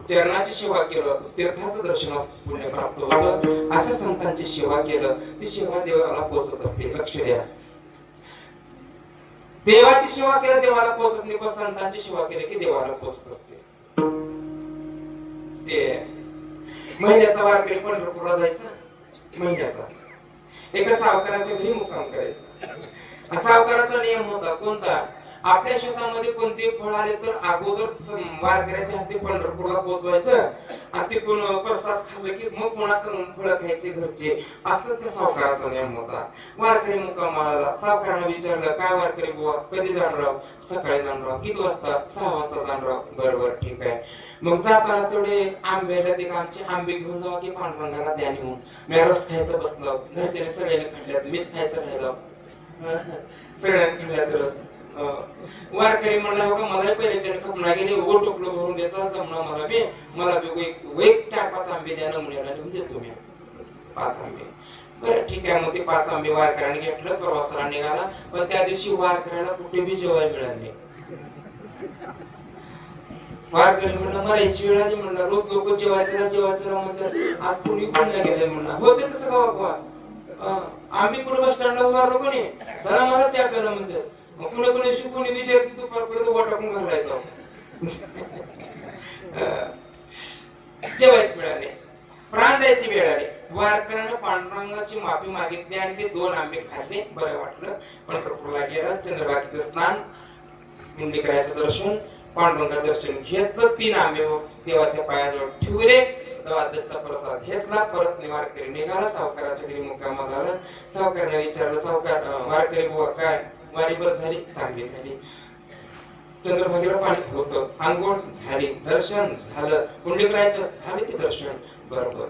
चरणाची सेवा केलं तीर्थाचं दर्शनास पुण्य प्राप्त होतं. अशा संतांची सेवा केलं ती सेवा देवाला पोहोचत असते. लक्ष द्या. देवाची सेवा केलं देवाला पोहोचत नाही पण संतांची सेवा केली की देवाला पोहोचत असते. ते महिन्याचा वारकरी पंढरपूरला जायचा. महिन्याचा एका सावकाराच्या घरी मुक्काम करायचा. सावकाराचा नियम होता कोणता, आपल्या शेतामध्ये कोणते फळ आले तर अगोदर वारकऱ्याच्या हस्ते पंढरपूरला पोहोचवायचं आणि तिकडून प्रसाद खाल्लं की मग पुन्हा फळं खायचे घरचे, असं त्या सावकाराचा नियम होता. वारकरी मुक्कामाला सावकारानं विचारलं, काय वारकरी बुवा कधी जाणार? सकाळी जाणार. किती वाजता? 6 वाजता जाणार. बरोबर ठीक आहे. मग जाताना तेवढे आंब्याला ते आमचे आंबे घेऊन जावा की पांडुरंगाला द्या नेऊन. मी रस खायचं बसलो, घरच्याने सगळ्याने खाल्ल्यात, मीच खायचं राहिलो. सगळ्यांनी खाल्ल्यात रस. वारकरी म्हणला, हो का मला पहिल्याच्या खपणा गेले उघड टोपलं भरून द्यायचा जमणं मला बी एक 4-5 आंबे द्या नमुन्याला लिहून देतो मी 5 आंबे. बरं ठीक आहे. मग ते 5 आंबे वारकऱ्याने घेतलं, प्रवासाला निघाला. पण त्या दिवशी वारकऱ्याला कुठे बी जेवायला मिळाले. वारकरी म्हणलं मरायची वेळ आली म्हणलं, रोज लोक जेवायचं म्हणतात, आज कुणी कोण नाही गेले म्हणणार. होते तसं का वागवा, आम्ही कुठे बस स्टँडला उभारलो कोणी चला मला चहा प्यायला म्हणतात. मग कुणी शिकून विचारते तू परत उभा टाकून घालायचो. जेवायच मिळाले, प्राण जायची वेळ आली. वारकऱ्यानं पांडुरंगाची माफी मागितली आणि ते 2 आंबे खाल्ले. बरं वाटलं. पंढरपूरला गेला, चंद्रभागेचं स्नान, मुंडेकराचं दर्शन, पांडुरंगा दर्शन घेतलं. 3 आंबे देवाच्या पायाजवळ ठेवले. द्वादशचा प्रसाद घेतला. परत वारकरी निघाला, सावकाराच्या घरी मुक्काम झाला. सावकाराने विचारलं, सावकार वारकरी बुवा काय वारी बरं झाली? चांगली झाली. चंद्रभागेला पाणी होतं, आंघोळ झाली, दर्शन झालं, पुंडलिकाचं झालं की दर्शन. बरोबर.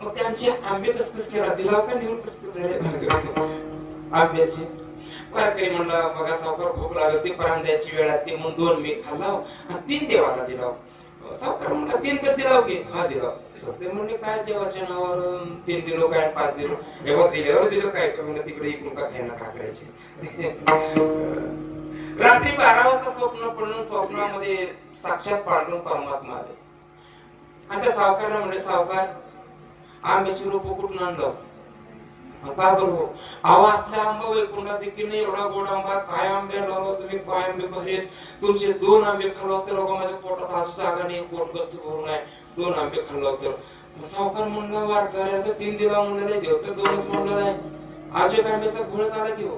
मग ते आमचे आंबे कसकस केला दिला का निवड कसकस झाले आंब्याची. वारकरी म्हणला, बघा सावकार भूक लागल, ते प्राण जायची वेळ आली म्हणून 2 मी खाल्ला आणि 3 देवाला दिला. सावकार म्हणला 3 तर दिला की? हा दिला. ते म्हणले काय देवाच्या नावावर 3 दिलो काय 5 दिलो? एवढं दिल्यावर दिलं काय? म्हणजे तिकडे इकडून का खायला का करायचे. रात्री 12 वाजता स्वप्न पडलं. स्वप्नामध्ये साक्षात पांडुरंग परमात्मा आले आणि त्या सावकारला म्हणले, सावकार आंब्याची रोप कुठून आणलं? का बरोबर आवा असल्या आंबा वैकुंठात देखील नाही एवढा गोड आंबा. काय आंबे लावला तुम्ही? काय आंबे कसे? तुमचे 2 आंबे खाल्ला तर माझ्या पोटात असू जागा नाही, पोट गच्च भरून आहे. 2 आंबे खाल्ला तर सावकार म्हणला, वारकऱ्याला तर 3 दिला म्हणलं नाही, देव तर 2च म्हणलं नाही. आज एक आंब्याचा घोळ झाला की हो.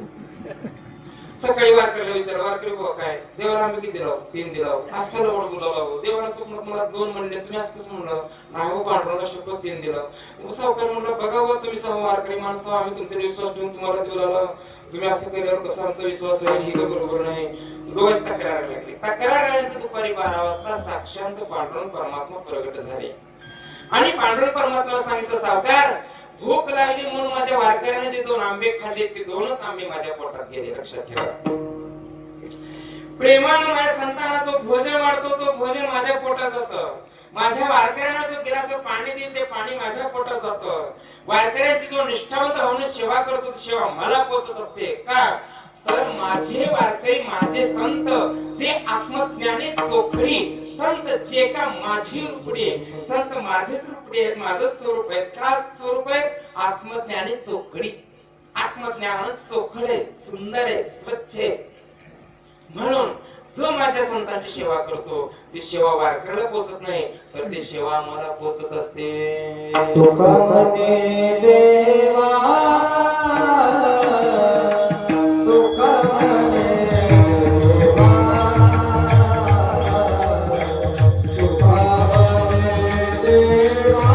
सकाळी वारकऱ्याला विचार, वारकरी बुवा काय देवाला आंबे किती दिला? 3 दिला. आज खाल्ला ओढ बोलावला हो. देवाला स्वप्नात मला 2 म्हणले, तुम्ही आज कसं म्हणलं? नाही हो पांडुरंगा शपथ 3 दिला. सावकार म्हणलं, बघा हो तुम्ही वारकरी माणसं, आम्ही तुमचा विश्वास ठेवून तुम्हाला दिला, तुम्ही असं केल्यावर कसा आमचा विश्वास राहील? ही बरोबर नाही. दोघांची तक्रार लागली. तक्रार आल्यानंतर दुपारी 12 वाजता साक्षात पांडुरंग परमात्मा प्रगट झाले आणि पांडुरंग परमात्माला सांगितलं, सावकार भूक लागली म्हणून माझ्या वारकऱ्याने जे 2 आंबे खाल्ले ते 2च आंबे माझ्या पोटात गेले. लक्षात ठेवा. प्रेमानं माझ्या संताना जो भोजन वाढतो तो भोजन माझ्या पोटात जातं. माझ्या वारकऱ्यांना जो गिलासभर पाणी देईल ते पाणी माझ्या पोटात जातं. वारकऱ्यांची जो निष्ठावंत होऊन सेवा करतो ती सेवा मला पोचत असते. का तर माझे वारकरी माझे संत जे आत्मज्ञानी चोखडी संत जे का माझी रूपडी संत माझेच रूपडी आहेत, माझं स्वरूप आहे. का स्वरूप आहे? आत्मज्ञानी चोखडी. आत्मज्ञान चोखडे सुंदर आहे, स्वच्छ आहे. म्हणून जो माझ्या संतांची सेवा करतो ती सेवा वारकऱ्याला पोचत नाही तर ती सेवा मला पोचत असते. तुका म्हणे देवा, तुका म्हणे देवा, तुका म्हणे देवा,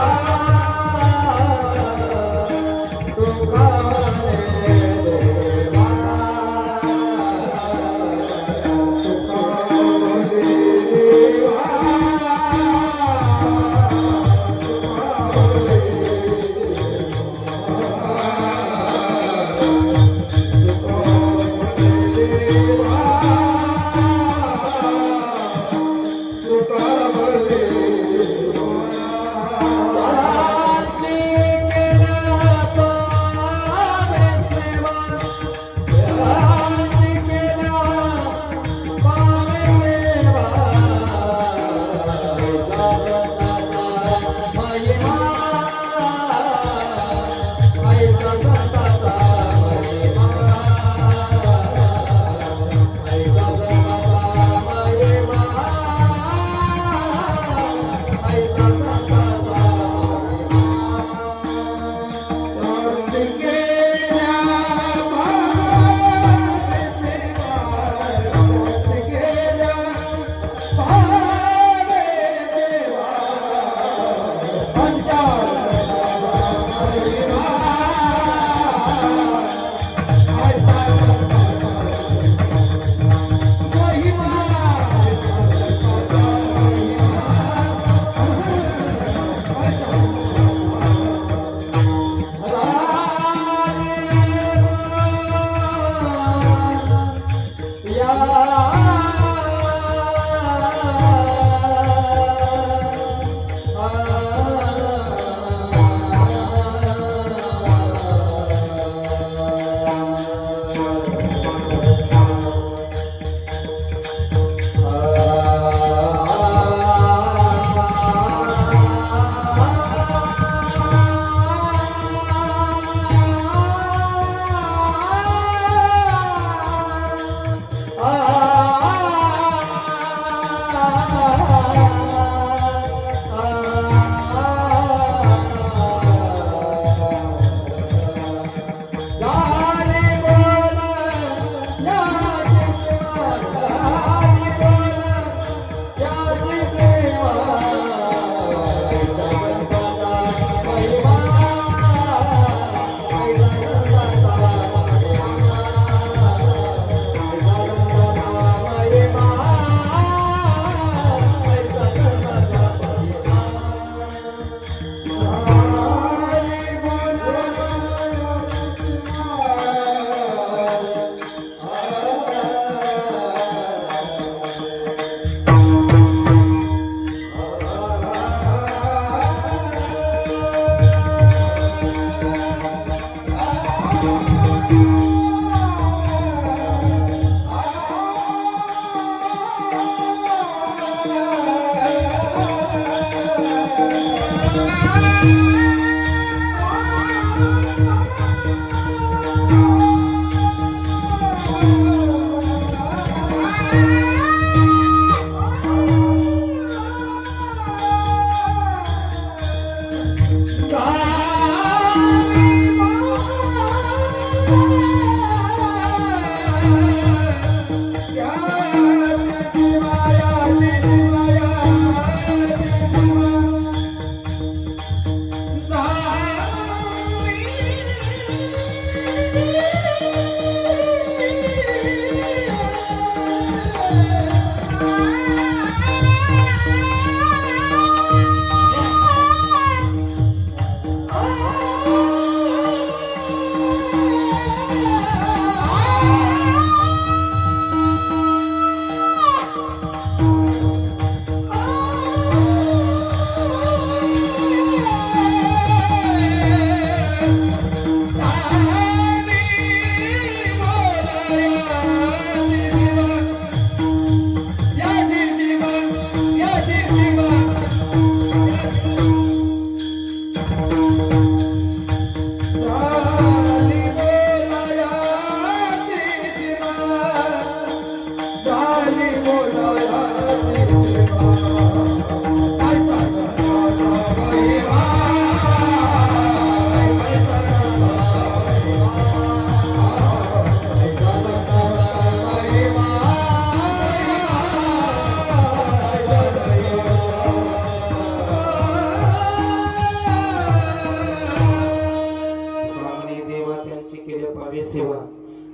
तुका म्हणे देवा, तुका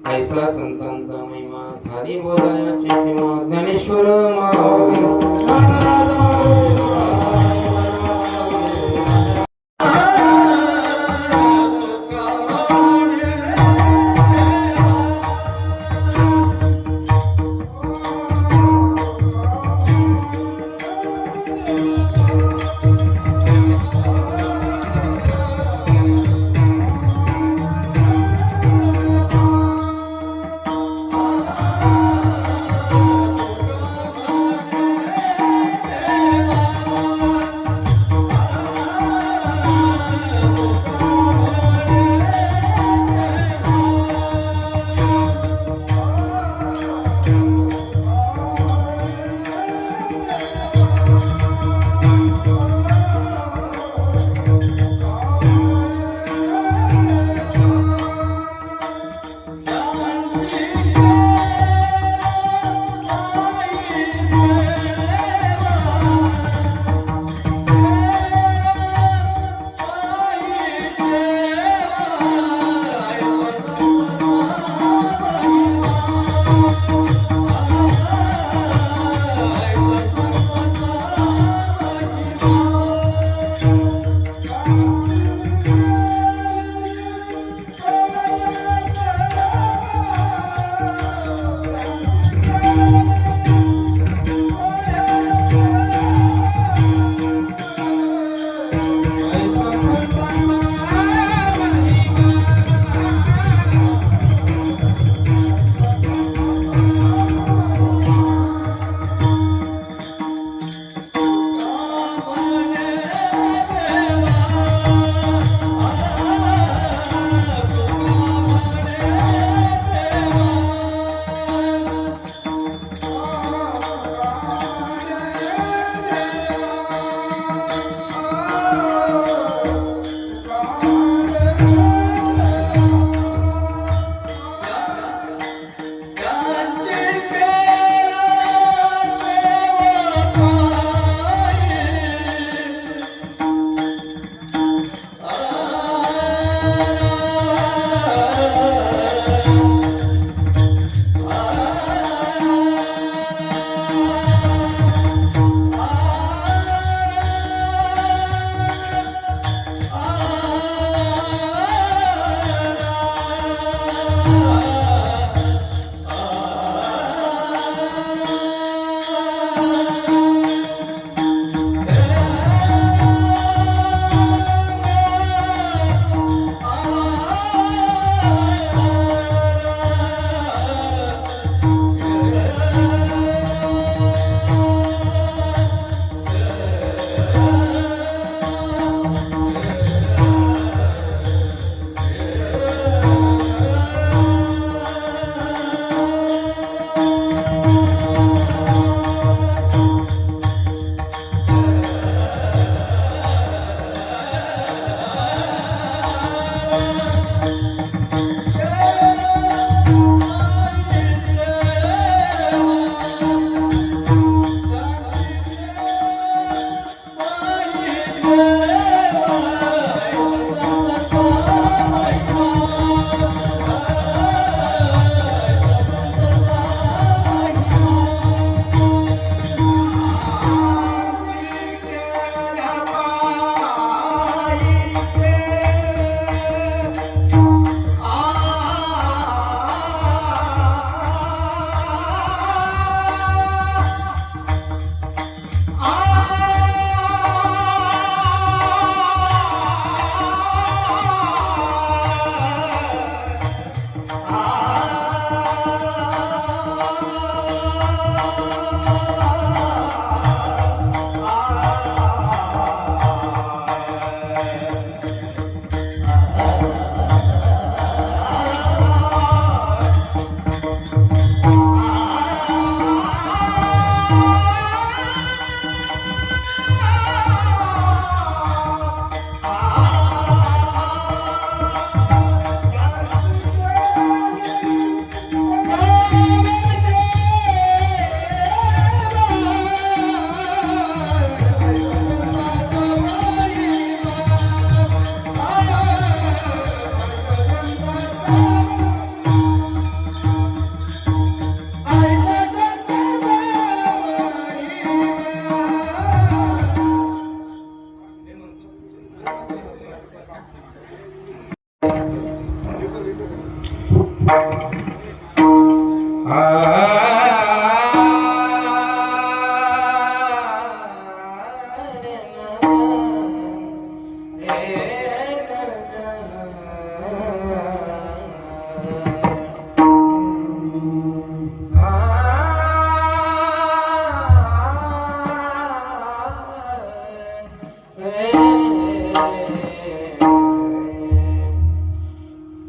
ऐसा संतांचा महिमा झाली बोलायाची सीमा ज्ञानेश्वर महाराज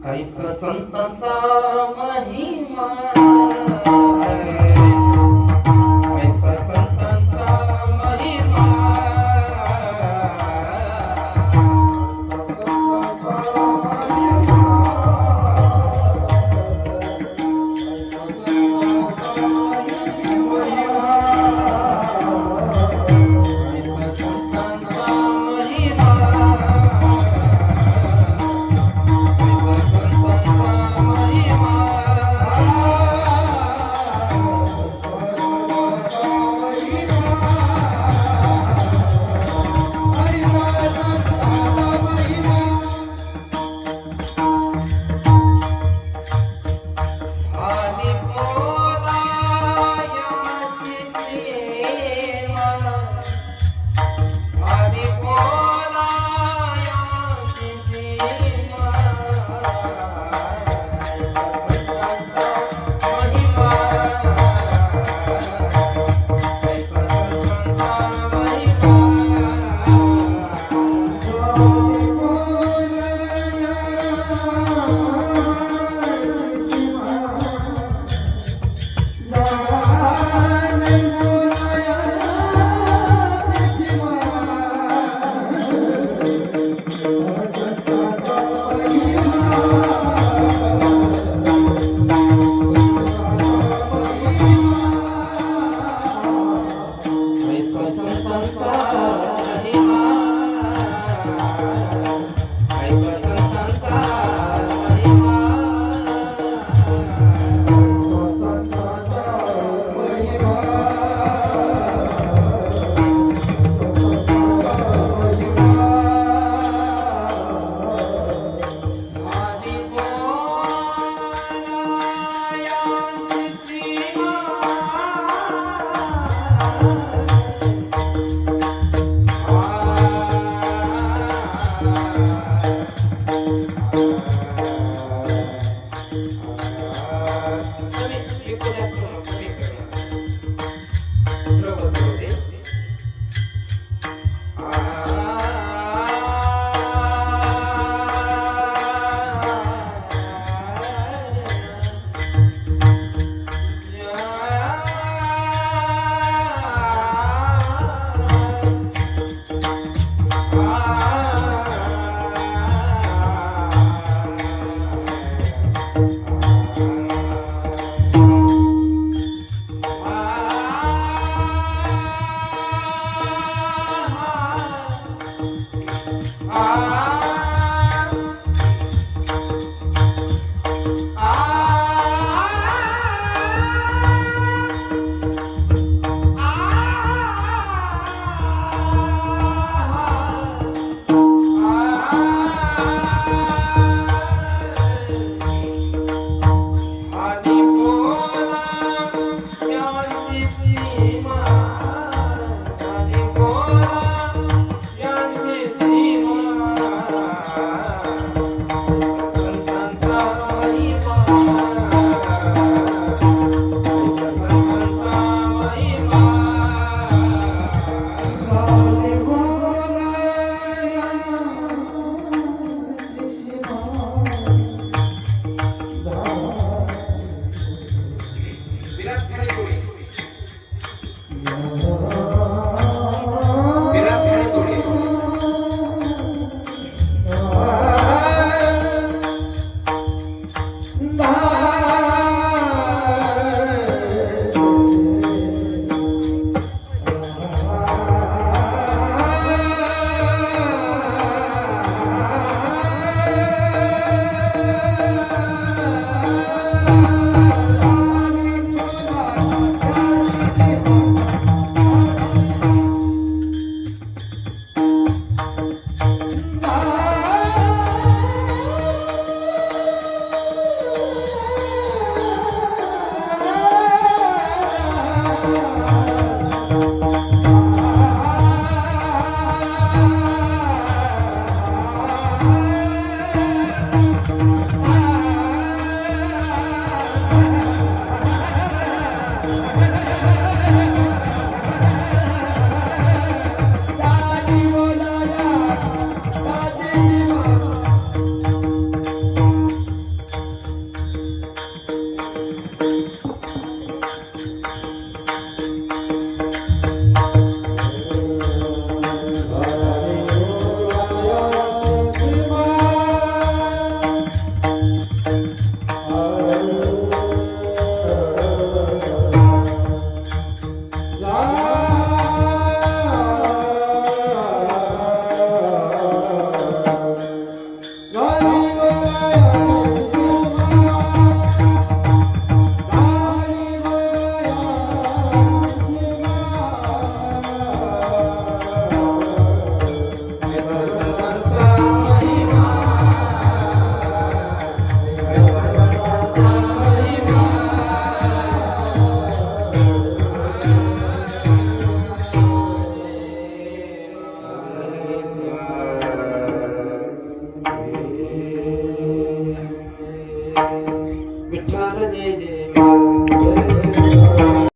ऐसा संतांचा महिमा ऐसा संतांचा महिमा ऐसा संतांचा महिमा Ah